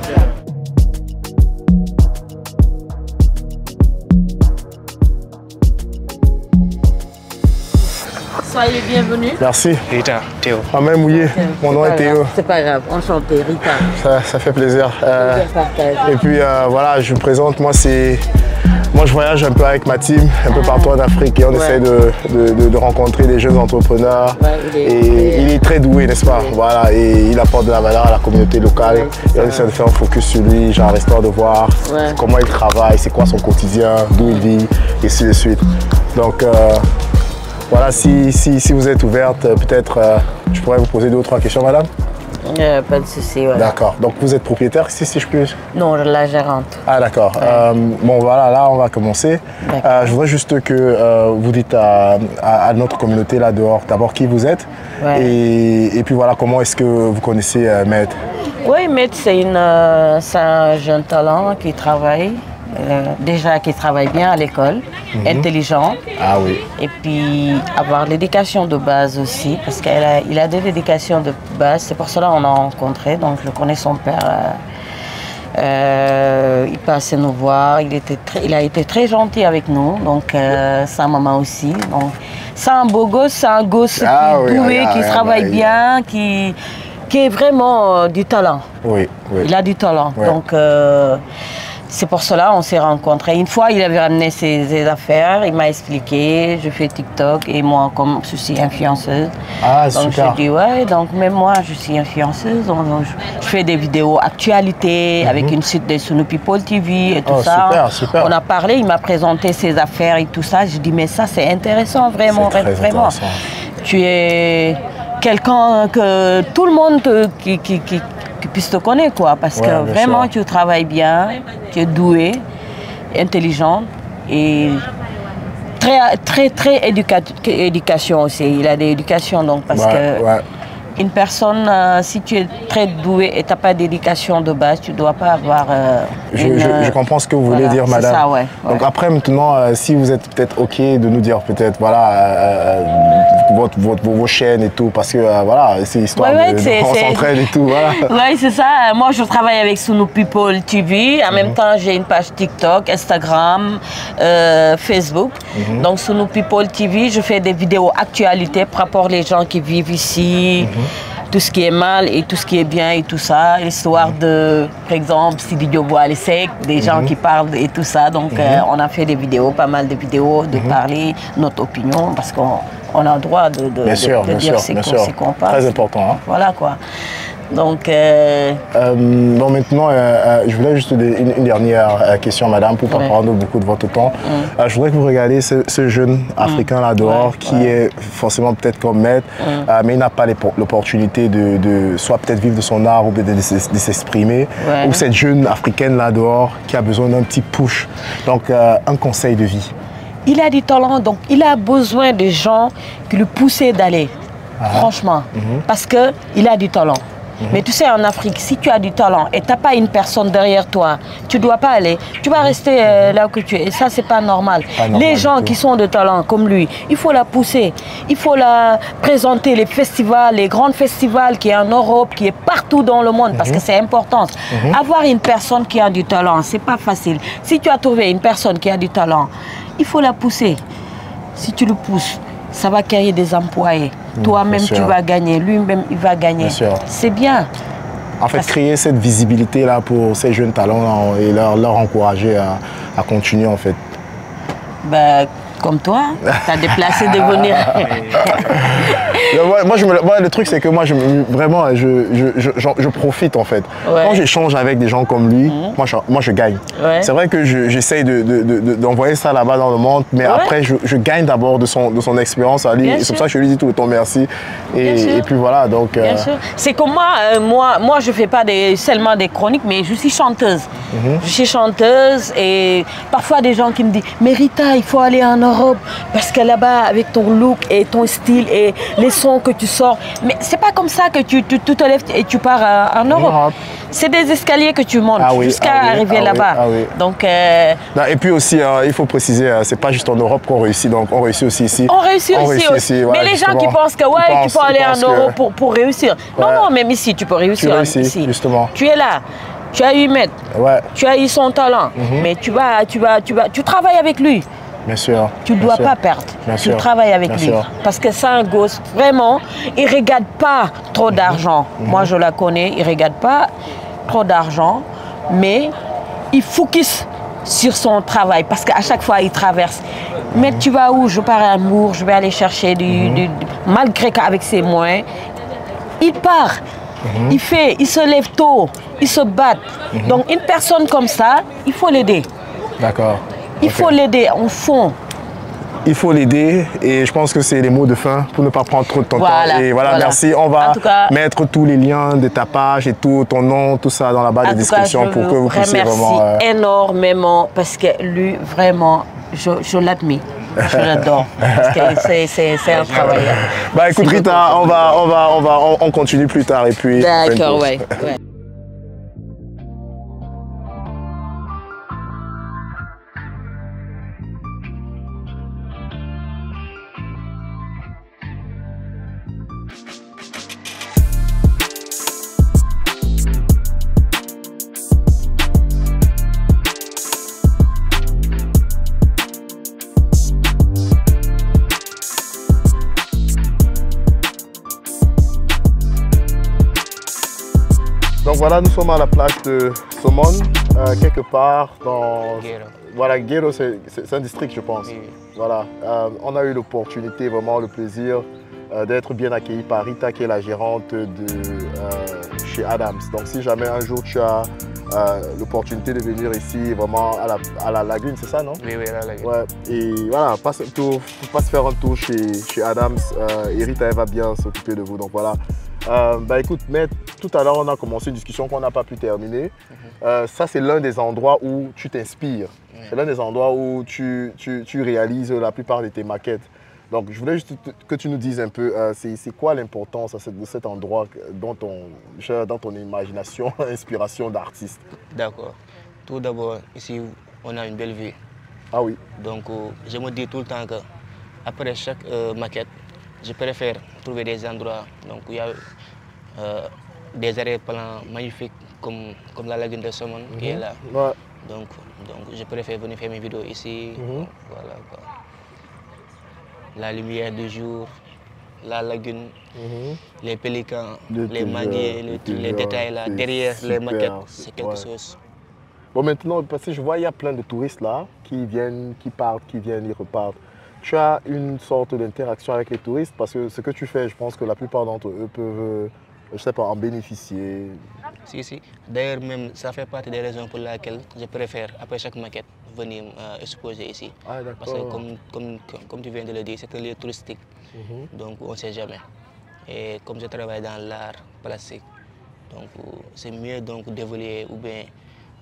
soyez bienvenus. Merci. Rita, Théo. Ah, même mouillé. Mon nom est Théo. C'est pas grave, enchanté, Rita. Ça fait plaisir. Partage. Et puis voilà, je me présente, moi je voyage un peu avec ma team, un peu partout en Afrique et on essaie de rencontrer des jeunes entrepreneurs. Et il est très doué, n'est-ce pas? Voilà, et il apporte de la valeur à la communauté locale. Et on essaie de faire un focus sur lui, genre histoire de voir comment il travaille, c'est quoi son quotidien, d'où il vit, et ainsi de suite. Donc voilà, si vous êtes ouverte, peut-être je pourrais vous poser 2 ou 3 questions, madame? Pas de souci, ouais. D'accord. Donc vous êtes propriétaire ici, si je puis? Non, la gérante. Ah d'accord. Bon voilà, là on va commencer. Je voudrais juste que vous dites à notre communauté là dehors, d'abord qui vous êtes et puis voilà, comment est-ce que vous connaissez Med? Oui, Med c'est un jeune talent qui travaille. Déjà qui travaille bien à l'école, intelligent. Ah oui. Et puis avoir l'éducation de base aussi, parce qu'il a de l'éducation de base, c'est pour cela qu'on a rencontré, donc je connais son père. Il passait nous voir, il a été très gentil avec nous, donc sa maman aussi. Donc c'est un beau gosse, c'est un gosse doué, qui travaille bien, qui est vraiment du talent. Oui, oui. Il a du talent, donc c'est pour cela qu'on s'est rencontrés. Une fois, il avait ramené ses affaires, il m'a expliqué, je fais TikTok et moi, comme je suis influenceuse. Ah, donc super. j'ai dit, ouais, donc même moi, je suis influenceuse. Donc, je fais des vidéos actualité avec une suite de Sunu People TV et tout ça. Super, super. On a parlé, il m'a présenté ses affaires et tout ça. Je dis, mais ça, c'est intéressant, vraiment, vraiment. Intéressant. Tu es quelqu'un que tout le monde qui puisse te connaître, quoi, parce que vraiment tu travailles bien, tu es doué, intelligent et très éducation aussi. Il a des éducations, donc parce que une personne, si tu es très doué et tu n'as pas d'éducation de base, tu ne dois pas avoir... je comprends ce que vous voulez dire, madame. Ça, Donc après, maintenant, si vous êtes peut-être OK de nous dire peut-être, voilà, vos chaînes et tout, parce que voilà, c'est histoire de s'entraide et tout, voilà. Oui, c'est ça. Moi, je travaille avec Sunu People TV. En même temps, j'ai une page TikTok, Instagram, Facebook. Donc, Sunu People TV, je fais des vidéos actualités par rapport aux gens qui vivent ici. Tout ce qui est mal et tout ce qui est bien et tout ça, l'histoire de, par exemple, Sidi Diop Sek, des gens qui parlent et tout ça. Donc, on a fait des vidéos, pas mal de vidéos, de parler notre opinion, parce qu'on a le droit de dire ce qu'on parle. Très important. Hein? Voilà quoi. Donc, bon, maintenant, je voulais juste une dernière question, madame, pour ne pas prendre beaucoup de votre temps. Je voudrais que vous regardiez ce jeune Africain là dehors qui est forcément peut-être comme maître, mais il n'a pas l'opportunité de soit peut-être vivre de son art ou de s'exprimer. Ou cette jeune Africaine là dehors qui a besoin d'un petit push. Donc, un conseil de vie. Il a du talent, donc il a besoin de gens qui le poussent d'aller, franchement, parce qu'il a du talent. Mais tu sais, en Afrique, si tu as du talent et tu n'as pas une personne derrière toi, tu ne dois pas aller. Tu vas rester là où tu es. Et ça, ce n'est pas normal. Les gens qui sont de talent comme lui, il faut la pousser. Il faut la présenter, les festivals, les grands festivals qui est en Europe, qui est partout dans le monde, parce que c'est important. Avoir une personne qui a du talent, ce n'est pas facile. Si tu as trouvé une personne qui a du talent, il faut la pousser. Si tu le pousses, ça va créer des employés. Toi-même, tu vas gagner. Lui-même, il va gagner. C'est bien. En fait, créer cette visibilité-là pour ces jeunes talents et leur encourager à continuer, en fait. Ben, comme toi, tu as déplacé de venir. Le truc, c'est que moi, vraiment, je profite, en fait. Quand j'échange avec des gens comme lui, moi, je gagne. C'est vrai que j'essaye d'envoyer ça là-bas dans le monde, mais après, je gagne d'abord de son expérience à lui. C'est pour ça que je lui dis tout le temps merci. Et puis voilà, donc... Bien sûr. C'est comme moi, je ne fais pas seulement des chroniques, mais je suis chanteuse. Je suis chanteuse et parfois des gens qui me disent « Mais Rita, il faut aller en Europe, parce que là-bas, avec ton look et ton style et les sons que tu sors, mais c'est pas comme ça que tu te lèves et tu pars en Europe. C'est des escaliers que tu montes jusqu'à arriver là-bas. Donc, et puis aussi, il faut préciser, c'est pas juste en Europe qu'on réussit, donc on réussit aussi ici. On réussit aussi. Mais les gens qui pensent que tu peux aller en Europe pour réussir. Non, même ici, tu peux réussir. Tu réussis, ici. Justement. Tu es là. Tu as eu Maître, tu as eu son talent, mais tu travailles avec lui. Bien sûr. Tu ne dois pas perdre. Tu travailles avec lui. Parce que c'est un gosse, vraiment, il ne regarde pas trop d'argent. Moi, je la connais, il ne regarde pas trop d'argent, mais il focus sur son travail parce qu'à chaque fois, il traverse. Mais tu vas où? Je pars à Hambourg, je vais aller chercher malgré qu'avec ses moyens, il part. Il se lève tôt, il se bat. Donc une personne comme ça, il faut l'aider. D'accord. Il faut l'aider en fond. Il faut l'aider et je pense que c'est les mots de fin pour ne pas prendre trop de ton temps. Et voilà, merci. On va mettre tous les liens de ta page et tout, ton nom, tout ça dans la barre de description pour que vous puissiez vraiment... énormément parce que lui, vraiment, je l'admire. Je l'adore. C'est un travailleur. Bah écoute Rita, on continue plus tard et puis... D'accord, ouais. Donc voilà, nous sommes à la plage de Somone, quelque part dans... Guéro. Voilà, Guéro, c'est un district, je pense. Oui. Voilà, on a eu l'opportunité, vraiment le plaisir d'être bien accueilli par Rita, qui est la gérante de chez Adams. Donc si jamais un jour tu as l'opportunité de venir ici, vraiment à la lagune, c'est ça, non? Oui, à la lagune. Ouais, et voilà, passe faire un tour chez Adams, et Rita, elle va bien s'occuper de vous. Donc voilà. Bah écoute, mais tout à l'heure, on a commencé une discussion qu'on n'a pas pu terminer. Ça, c'est l'un des endroits où tu t'inspires. C'est l'un des endroits où tu réalises la plupart de tes maquettes. Donc, je voulais juste que tu nous dises un peu, c'est quoi l'importance de cet endroit dans ton imagination, inspiration d'artiste? D'accord. Tout d'abord, ici, on a une belle vue. Ah oui. Donc, je me dis tout le temps qu'après chaque maquette, je préfère trouver des endroits donc il y a des arrière-plans magnifiques comme la lagune de Somone qui est là. Ouais. Donc je préfère venir faire mes vidéos ici. Voilà, quoi. La lumière du jour, la lagune, les pélicans, les manguiers, les détails là derrière les maquettes, c'est quelque chose. Bon, maintenant, parce que je vois il y a plein de touristes là qui viennent, qui partent, qui viennent, ils repartent. Tu as une sorte d'interaction avec les touristes parce que ce que tu fais, je pense que la plupart d'entre eux peuvent, je sais pas, en bénéficier. Si. D'ailleurs, même, ça fait partie des raisons pour lesquelles je préfère, après chaque maquette, venir exposer ici. Ah, d'accord. Parce que, comme tu viens de le dire, c'est un lieu touristique. Donc, on ne sait jamais. Et comme je travaille dans l'art plastique, donc c'est mieux d'évoluer ou bien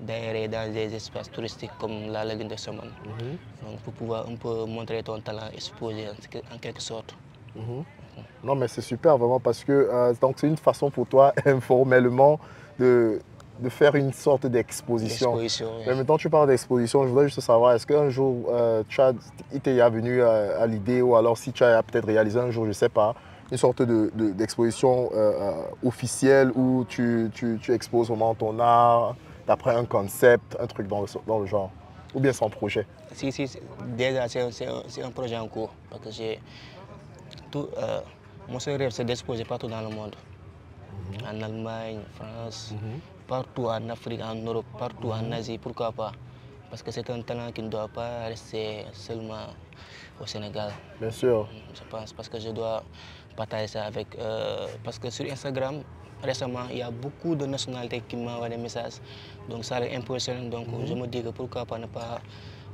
d'aérer dans des espaces touristiques comme la lagune de Somone. Donc pour pouvoir un peu montrer ton talent, exposer en quelque sorte. Non mais c'est super vraiment parce que c'est une façon pour toi informellement de faire une sorte d'exposition. Mais maintenant tu parles d'exposition, je voudrais juste savoir, est-ce qu'un jour il t'est venu à l'idée ou alors si tu as peut-être réalisé un jour, je ne sais pas, une sorte d'exposition officielle où tu exposes vraiment ton art d'après un concept, un truc dans le genre, ou bien son projet? Si, déjà c'est un projet en cours, parce que mon seul rêve c'est d'exposer partout dans le monde, en Allemagne, France, partout en Afrique, en Europe, partout en Asie, pourquoi pas? Parce que c'est un talent qui ne doit pas rester seulement au Sénégal. Bien sûr. Je pense, parce que je dois partager ça avec... parce que sur Instagram, récemment, il y a beaucoup de nationalités qui m'envoient des messages. Donc ça les impressionne. Donc je me dis que pourquoi pas ne pas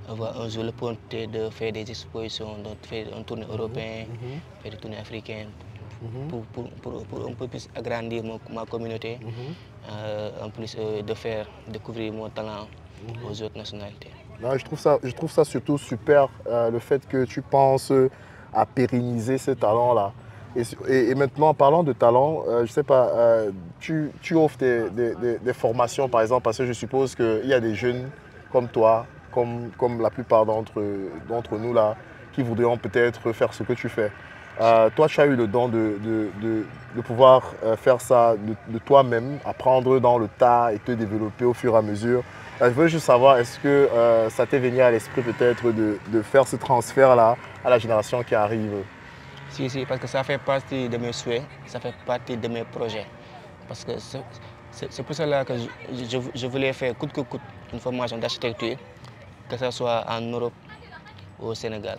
avoir un jour l'opportunité de faire des expositions, de faire un tournée européen, faire des tournées africaines, pour un peu plus agrandir ma communauté, en plus de faire découvrir mon talent aux autres nationalités. Non, je trouve ça surtout super, le fait que tu penses à pérenniser ce talent-là. Et maintenant, en parlant de talent, je ne sais pas, tu offres des formations, par exemple, parce que je suppose qu'il y a des jeunes comme toi, comme la plupart d'entre nous là, qui voudront peut-être faire ce que tu fais. Toi, tu as eu le don de pouvoir faire ça de toi-même, apprendre dans le tas et te développer au fur et à mesure. Je veux juste savoir, est-ce que ça t'est venu à l'esprit peut-être de faire ce transfert-là à la génération qui arrive? Si, parce que ça fait partie de mes souhaits, ça fait partie de mes projets. Parce que c'est pour cela que je voulais faire coûte que coûte une formation d'architecture, que ce soit en Europe ou au Sénégal.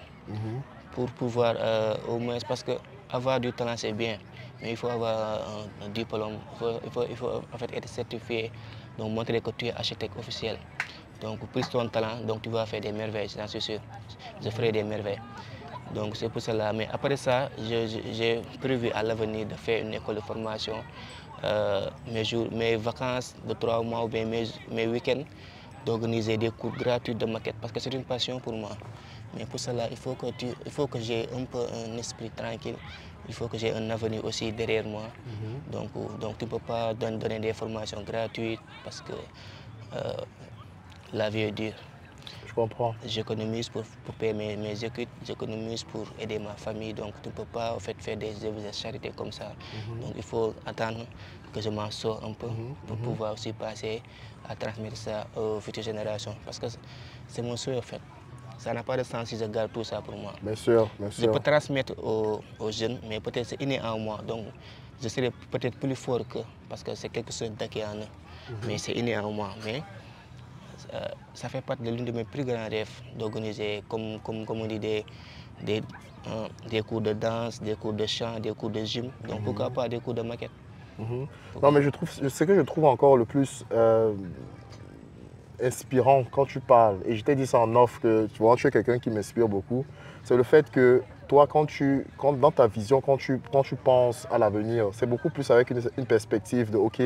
Pour pouvoir au moins, parce que avoir du talent c'est bien, mais il faut avoir un diplôme, il faut en fait être certifié, donc montrer que tu es architecte officiel. Donc plus ton talent, donc tu vas faire des merveilles, j'en suis sûr. Je ferai des merveilles. Donc c'est pour cela. Mais après ça, j'ai prévu à l'avenir de faire une école de formation, mes vacances de 3 mois ou bien mes week-ends, d'organiser des cours gratuits de maquette, parce que c'est une passion pour moi. Mais pour cela, il faut que j'ai un peu un esprit tranquille. Il faut que j'ai un avenir aussi derrière moi. Donc tu ne peux pas donner des formations gratuites parce que la vie est dure. Je comprends. J'économise pour payer mes études, j'économise pour aider ma famille. Donc tu ne peux pas en fait, faire des œuvres de charité comme ça. Donc il faut attendre que je m'en sorte un peu pour pouvoir aussi passer à transmettre ça aux futures générations. Parce que c'est mon souhait en fait. Ça n'a pas de sens si je garde tout ça pour moi. Bien sûr, bien sûr. Je peux transmettre aux jeunes, mais peut-être c'est inné en moi. Donc je serai peut-être plus fort qu'eux, parce que c'est quelque chose d'acquis en eux. Mais c'est inné en moi. Mais ça fait partie de l'une de mes plus grands rêves d'organiser, comme on dit, des cours de danse, des cours de chant, des cours de gym. Donc pourquoi pas des cours de maquette. Non, mais ce que je trouve encore le plus inspirant quand tu parles, et je t'ai dit ça en off, que tu vois, tu es quelqu'un qui m'inspire beaucoup, c'est le fait que toi, dans ta vision, quand tu penses à l'avenir, c'est beaucoup plus avec une perspective de OK,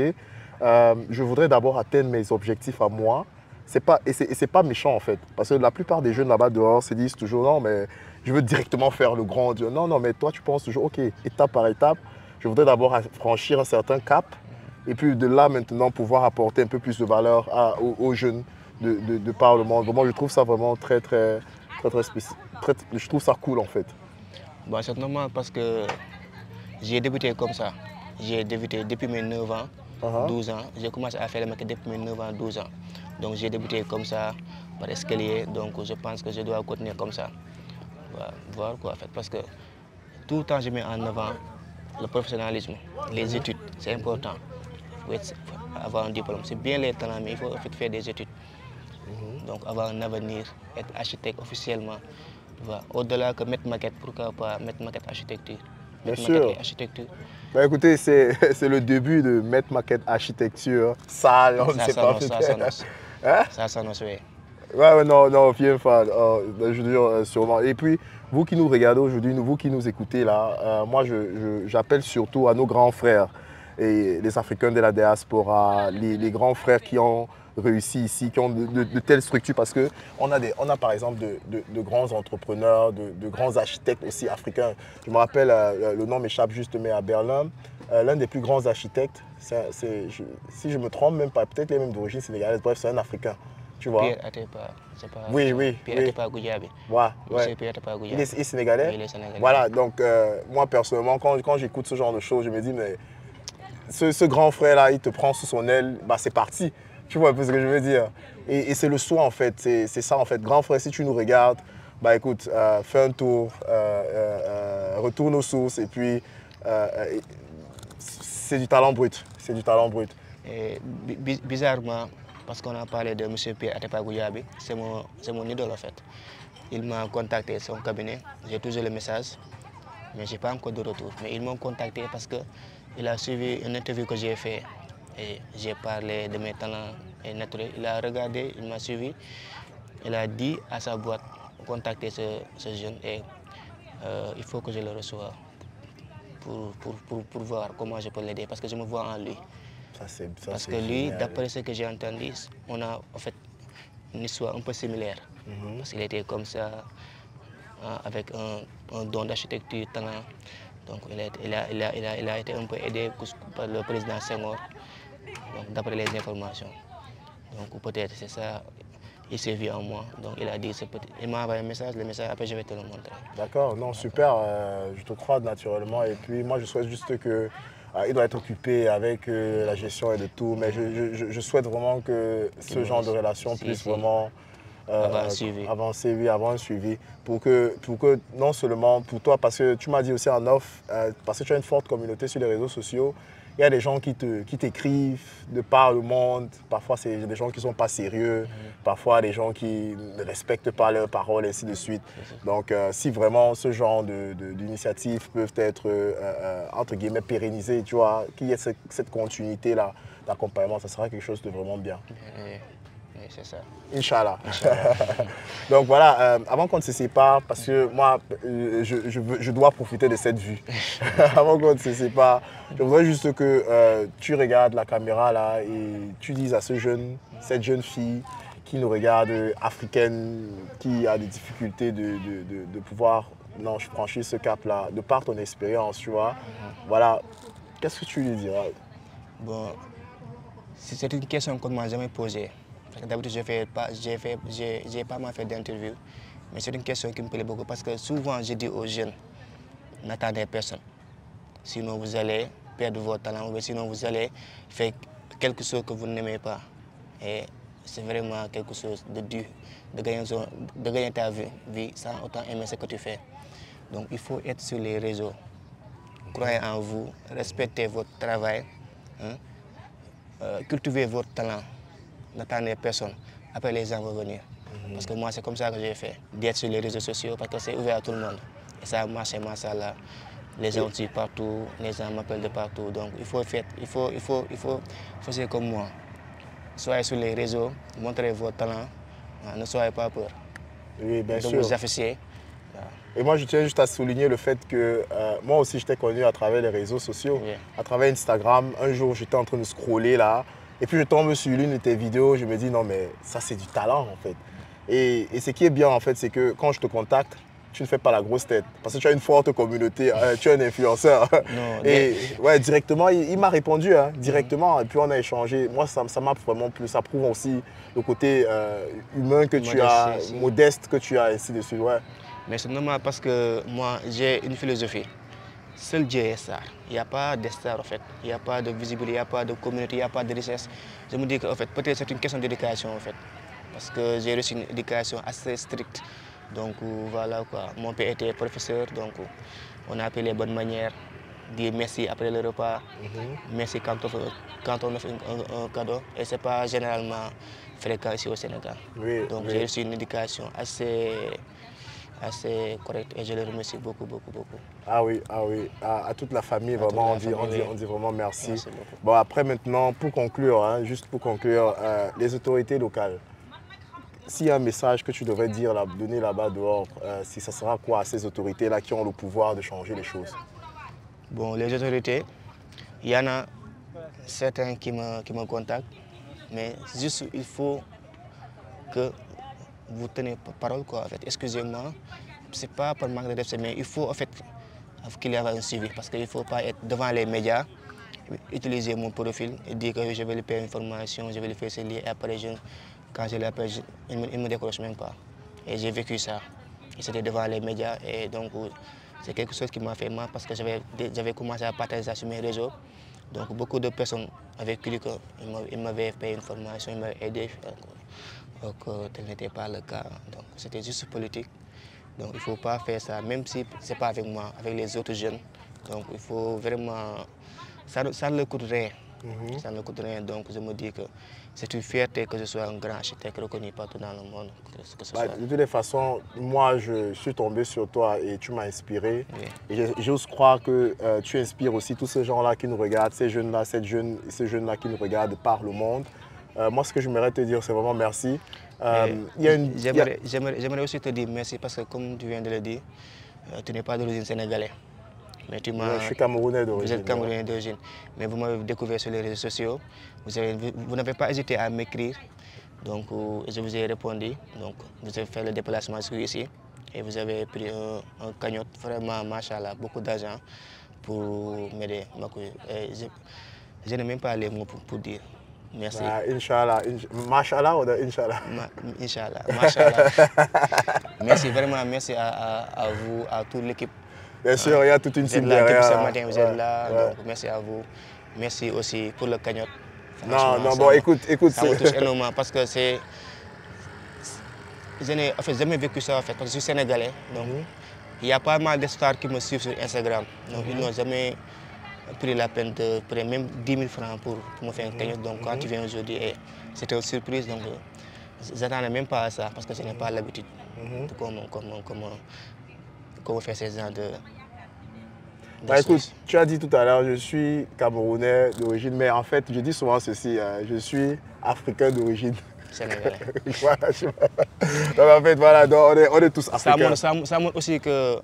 je voudrais d'abord atteindre mes objectifs à moi. C'est pas méchant en fait, parce que la plupart des jeunes là-bas dehors se disent toujours non, mais je veux directement faire le grand Dieu. Non, mais toi tu penses toujours OK, étape par étape, je voudrais d'abord franchir un certain cap. Et puis de là maintenant pouvoir apporter un peu plus de valeur aux jeunes de par le monde. Moi je trouve ça vraiment très spécial. Je trouve ça cool en fait. Bon, c'est normal parce que j'ai débuté comme ça. J'ai débuté depuis mes 9 ans, 12 ans. J'ai commencé à faire les maquettes depuis mes 9 ans, 12 ans. Donc j'ai débuté comme ça, par escalier. Donc je pense que je dois continuer comme ça. Voilà, voir quoi en fait. Parce que tout le temps je mets en avant le professionnalisme, les études, c'est important. Il faut avoir un diplôme. C'est bien les talents, mais il faut en fait faire des études. Donc avoir un avenir, être architecte officiellement. Au-delà que mettre maquette, pourquoi pas mettre maquette architecture. Bien sûr. Architecture. Bah écoutez, c'est le début de mettre maquette architecture. Ça, on ne sait pas. Ça s'annonce, oui. Ouais, non, bien fan. Je veux dire, sûrement. Et puis, vous qui nous regardez aujourd'hui, vous qui nous écoutez là, moi, j'appelle surtout à nos grands frères et les Africains de la diaspora, les grands frères qui ont réussi ici, qui ont de telles structures, parce qu'on a par exemple de grands entrepreneurs, de grands architectes aussi africains. Je me rappelle, le nom m'échappe juste, mais à Berlin, l'un des plus grands architectes, si je me trompe même pas, peut-être les mêmes d'origine sénégalaise, bref, c'est un Africain. Tu vois? Pierre Atepa, c'est pas... Oui. Pierre Atepa Goudiaby. Ouais. Pierre Atepa Goudiaby. Il est sénégalais? Oui, il est sénégalais. Voilà, donc moi personnellement, quand j'écoute ce genre de choses, je me dis, mais ce grand frère-là, il te prend sous son aile, bah c'est parti. Tu vois un peu ce que je veux dire? Et c'est le soi en fait, c'est ça en fait. Grand frère, si tu nous regardes, bah écoute, fais un tour, retourne aux sources et puis c'est du talent brut. C'est du talent brut. Et bizarrement, parce qu'on a parlé de M. Pierre Atepa Goudiaby, c'est mon idole en fait. Il m'a contacté son cabinet, j'ai toujours le message, mais je n'ai pas encore de retour. Mais ils m'ont contacté parce qu'il a suivi une interview que j'ai faite. Et j'ai parlé de mes talents naturels. Il a regardé, il m'a suivi. Il a dit à sa boîte de contacter ce jeune et il faut que je le reçoive pour voir comment je peux l'aider parce que je me vois en lui. Parce que lui, d'après ce que j'ai entendu, on a en fait une histoire un peu similaire. Parce qu'il était comme ça, avec un don d'architecture, talent. Donc il a été un peu aidé par le président Senghor. D'après les informations. Donc peut-être c'est ça, il s'est vu en moi. Donc il a dit, il m'a envoyé un message, le message après je vais te le montrer. D'accord, non, super, je te crois naturellement. Et puis moi je souhaite juste que il doit être occupé avec la gestion et de tout, mais je souhaite vraiment que ce genre de relation puisse vraiment avancer, oui, avoir un suivi, pour que non seulement pour toi, parce que tu m'as dit aussi en off, parce que tu as une forte communauté sur les réseaux sociaux, il y a des gens qui t'écrivent de par le monde, parfois c'est des gens qui ne sont pas sérieux, parfois des gens qui ne respectent pas leurs paroles, et ainsi de suite. Donc si vraiment ce genre d'initiatives peuvent être, entre guillemets, pérennisées, tu vois, qu'il y ait cette continuité-là d'accompagnement, ça sera quelque chose de vraiment bien. Oui, c'est ça. Inch'Allah. Donc voilà, avant qu'on ne se sépare, parce que moi, je dois profiter de cette vue. Avant qu'on ne se sépare, je voudrais juste que tu regardes la caméra là et tu dises à cette jeune fille qui nous regarde, africaine, qui a des difficultés de pouvoir franchir ce cap-là, de par ton expérience, tu vois. Voilà, qu'est-ce que tu lui diras? Bon, c'est une question qu'on ne m'a jamais posée. D'habitude, j'ai pas mal fait d'interviews, mais c'est une question qui me plaît beaucoup parce que souvent, je dis aux jeunes, n'attendez personne. Sinon, vous allez perdre votre talent ou sinon, vous allez faire quelque chose que vous n'aimez pas. Et c'est vraiment quelque chose de dur, de gagner ta vie sans autant aimer ce que tu fais. Donc, il faut être sur les réseaux. Croyez en vous, respectez votre travail, hein, cultivez votre talent. N'attendez personne. Après, les gens vont venir. Parce que moi, c'est comme ça que j'ai fait. D'être sur les réseaux sociaux parce que c'est ouvert à tout le monde. Et ça a marché, là. Les gens aussi partout, les gens m'appellent de partout. Donc, il faut faire comme moi. Soyez sur les réseaux, montrez votre talent, ne soyez pas peur. Oui, bien sûr. De vous afficher. Et moi, je tiens juste à souligner le fait que moi aussi, je t'ai connu à travers les réseaux sociaux, à travers Instagram. Un jour, j'étais en train de scroller là. Et puis je tombe sur l'une de tes vidéos, je me dis non mais ça c'est du talent en fait. Et ce qui est bien en fait, c'est que quand je te contacte, tu ne fais pas la grosse tête. Parce que tu as une forte communauté, tu es un influenceur. Non, et ouais, directement, il m'a répondu, hein, directement. Et puis on a échangé. Moi, ça m'a vraiment plu. Ça prouve aussi le côté humain que tu as, modeste que tu as, ainsi de suite. Ouais. Mais c'est normal parce que moi, j'ai une philosophie. Seul Dieu est star. Il n'y a pas de star en fait. Il n'y a pas de visibilité, il n'y a pas de communauté, il n'y a pas de richesse. Je me dis que en fait, peut-être c'est une question d'éducation en fait. Parce que j'ai reçu une éducation assez stricte. Donc voilà quoi. Mon père était professeur, donc on a appris les bonnes manières. Dire merci après le repas. Merci quand on offre un cadeau. Et ce n'est pas généralement fréquent ici au Sénégal. Oui, donc j'ai reçu une éducation assez correct et je le remercie beaucoup. Ah oui. À toute la famille, vraiment, on dit vraiment merci. Bon, après maintenant, pour conclure, hein, juste pour conclure, les autorités locales, s'il y a un message que tu devrais donner là-bas dehors, si ça sera quoi à ces autorités-là qui ont le pouvoir de changer les choses? Bon, les autorités, il y en a certains qui me contactent, mais juste il faut que vous tenez parole, quoi, en fait. Excusez-moi, c'est pas par manque de respect, mais il faut en fait qu'il y ait un suivi, parce qu'il ne faut pas être devant les médias, utiliser mon profil et dire que je vais lui payer une formation, je vais lui faire ce lien, et après, quand je l'appelle, il ne me décroche même pas. Et j'ai vécu ça. C'était devant les médias, et donc c'est quelque chose qui m'a fait mal, parce que j'avais commencé à partager ça sur mes réseaux. Donc beaucoup de personnes avaient cru qu'ils m'avaient payé une formation, ils m'avaient aidé. Donc tel n'était pas le cas. Donc c'était juste politique. Donc il ne faut pas faire ça, même si ce n'est pas avec moi, avec les autres jeunes. Donc il faut vraiment... Ça ne coûte rien. Ça ne coûte rien. Donc je me dis que c'est une fierté que je sois un grand architecte reconnu partout dans le monde. De toutes les façons, moi je suis tombé sur toi et tu m'as inspiré. Oui. Et j'ose croire que tu inspires aussi tous ces gens-là qui nous regardent, ces jeunes-là, ces jeunes-là qui nous regardent par le monde. Moi, ce que j'aimerais te dire, c'est vraiment merci. J'aimerais aussi te dire merci parce que, comme tu viens de le dire, tu n'es pas d'origine sénégalaise. Mais je suis camerounais d'origine. Vous êtes camerounais d'origine. Mais vous m'avez découvert sur les réseaux sociaux. Vous n'avez pas hésité à m'écrire. Donc, je vous ai répondu. Donc, vous avez fait le déplacement ici. Et vous avez pris un cagnotte, vraiment, machallah, beaucoup d'argent pour m'aider. Je n'ai même pas les mots pour dire. Merci. Inch'Allah. Mashallah ou Inch'Allah? Inch'Allah. Mashallah. Merci, vraiment merci à vous, à toute l'équipe Bien sûr, il y a toute une team derrière. Ce matin, vous êtes là, donc merci à vous. Merci aussi pour le cagnotte. Non, bon, écoute. Ça me touche énormément parce que c'est... Je n'ai jamais vécu ça, en fait, parce que je suis sénégalais. Donc, il y a pas mal de stars qui me suivent sur Instagram. Donc, ils n'ont jamais pris la peine de prendre même 10 000 francs pour me faire un cagnotte. Donc, quand tu viens aujourd'hui, c'était une surprise. Donc, je n'attendais même pas à ça parce que je n'ai pas l'habitude de comment faire ces genres de... Bah écoute, tu as dit tout à l'heure, je suis Camerounais d'origine, mais en fait, je dis souvent ceci, je suis Africain d'origine. Sénégalais. Voilà, donc en fait, voilà, donc on est tous africains. Ça montre aussi que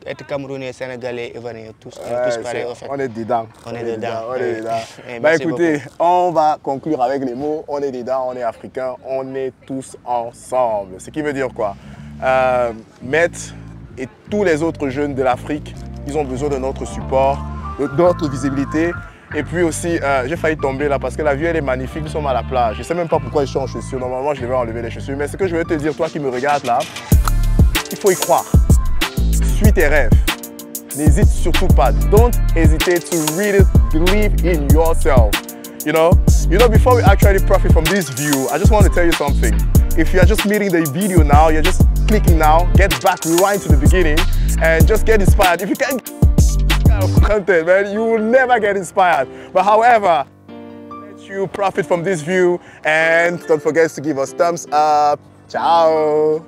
être Camerounais, Sénégalais, Ivoiriens, tous pareils en fait. On est dedans. On est dedans. Bah écoutez, on va conclure avec les mots, on est dedans, on est africains, on est tous ensemble. Ce qui veut dire quoi? Maître et tous les autres jeunes de l'Afrique, ils ont besoin de notre support, de notre visibilité. Et puis aussi, j'ai failli tomber là parce que la vue elle est magnifique, nous sommes à la plage. Je ne sais même pas pourquoi je suis en chaussures. Normalement, je devais enlever les chaussures. Mais ce que je veux te dire, toi qui me regardes là, il faut y croire. Suis tes rêves. N'hésite surtout pas. Don't hesitate to really believe in yourself. You know, before we actually profit from this view, I just want to tell you something. If you are just meeting the video now, you're just clicking now, get back, rewind to the beginning, and just get inspired. If you can't kind of content, man, you will never get inspired. But however, let you profit from this view, and don't forget to give us thumbs up. Ciao.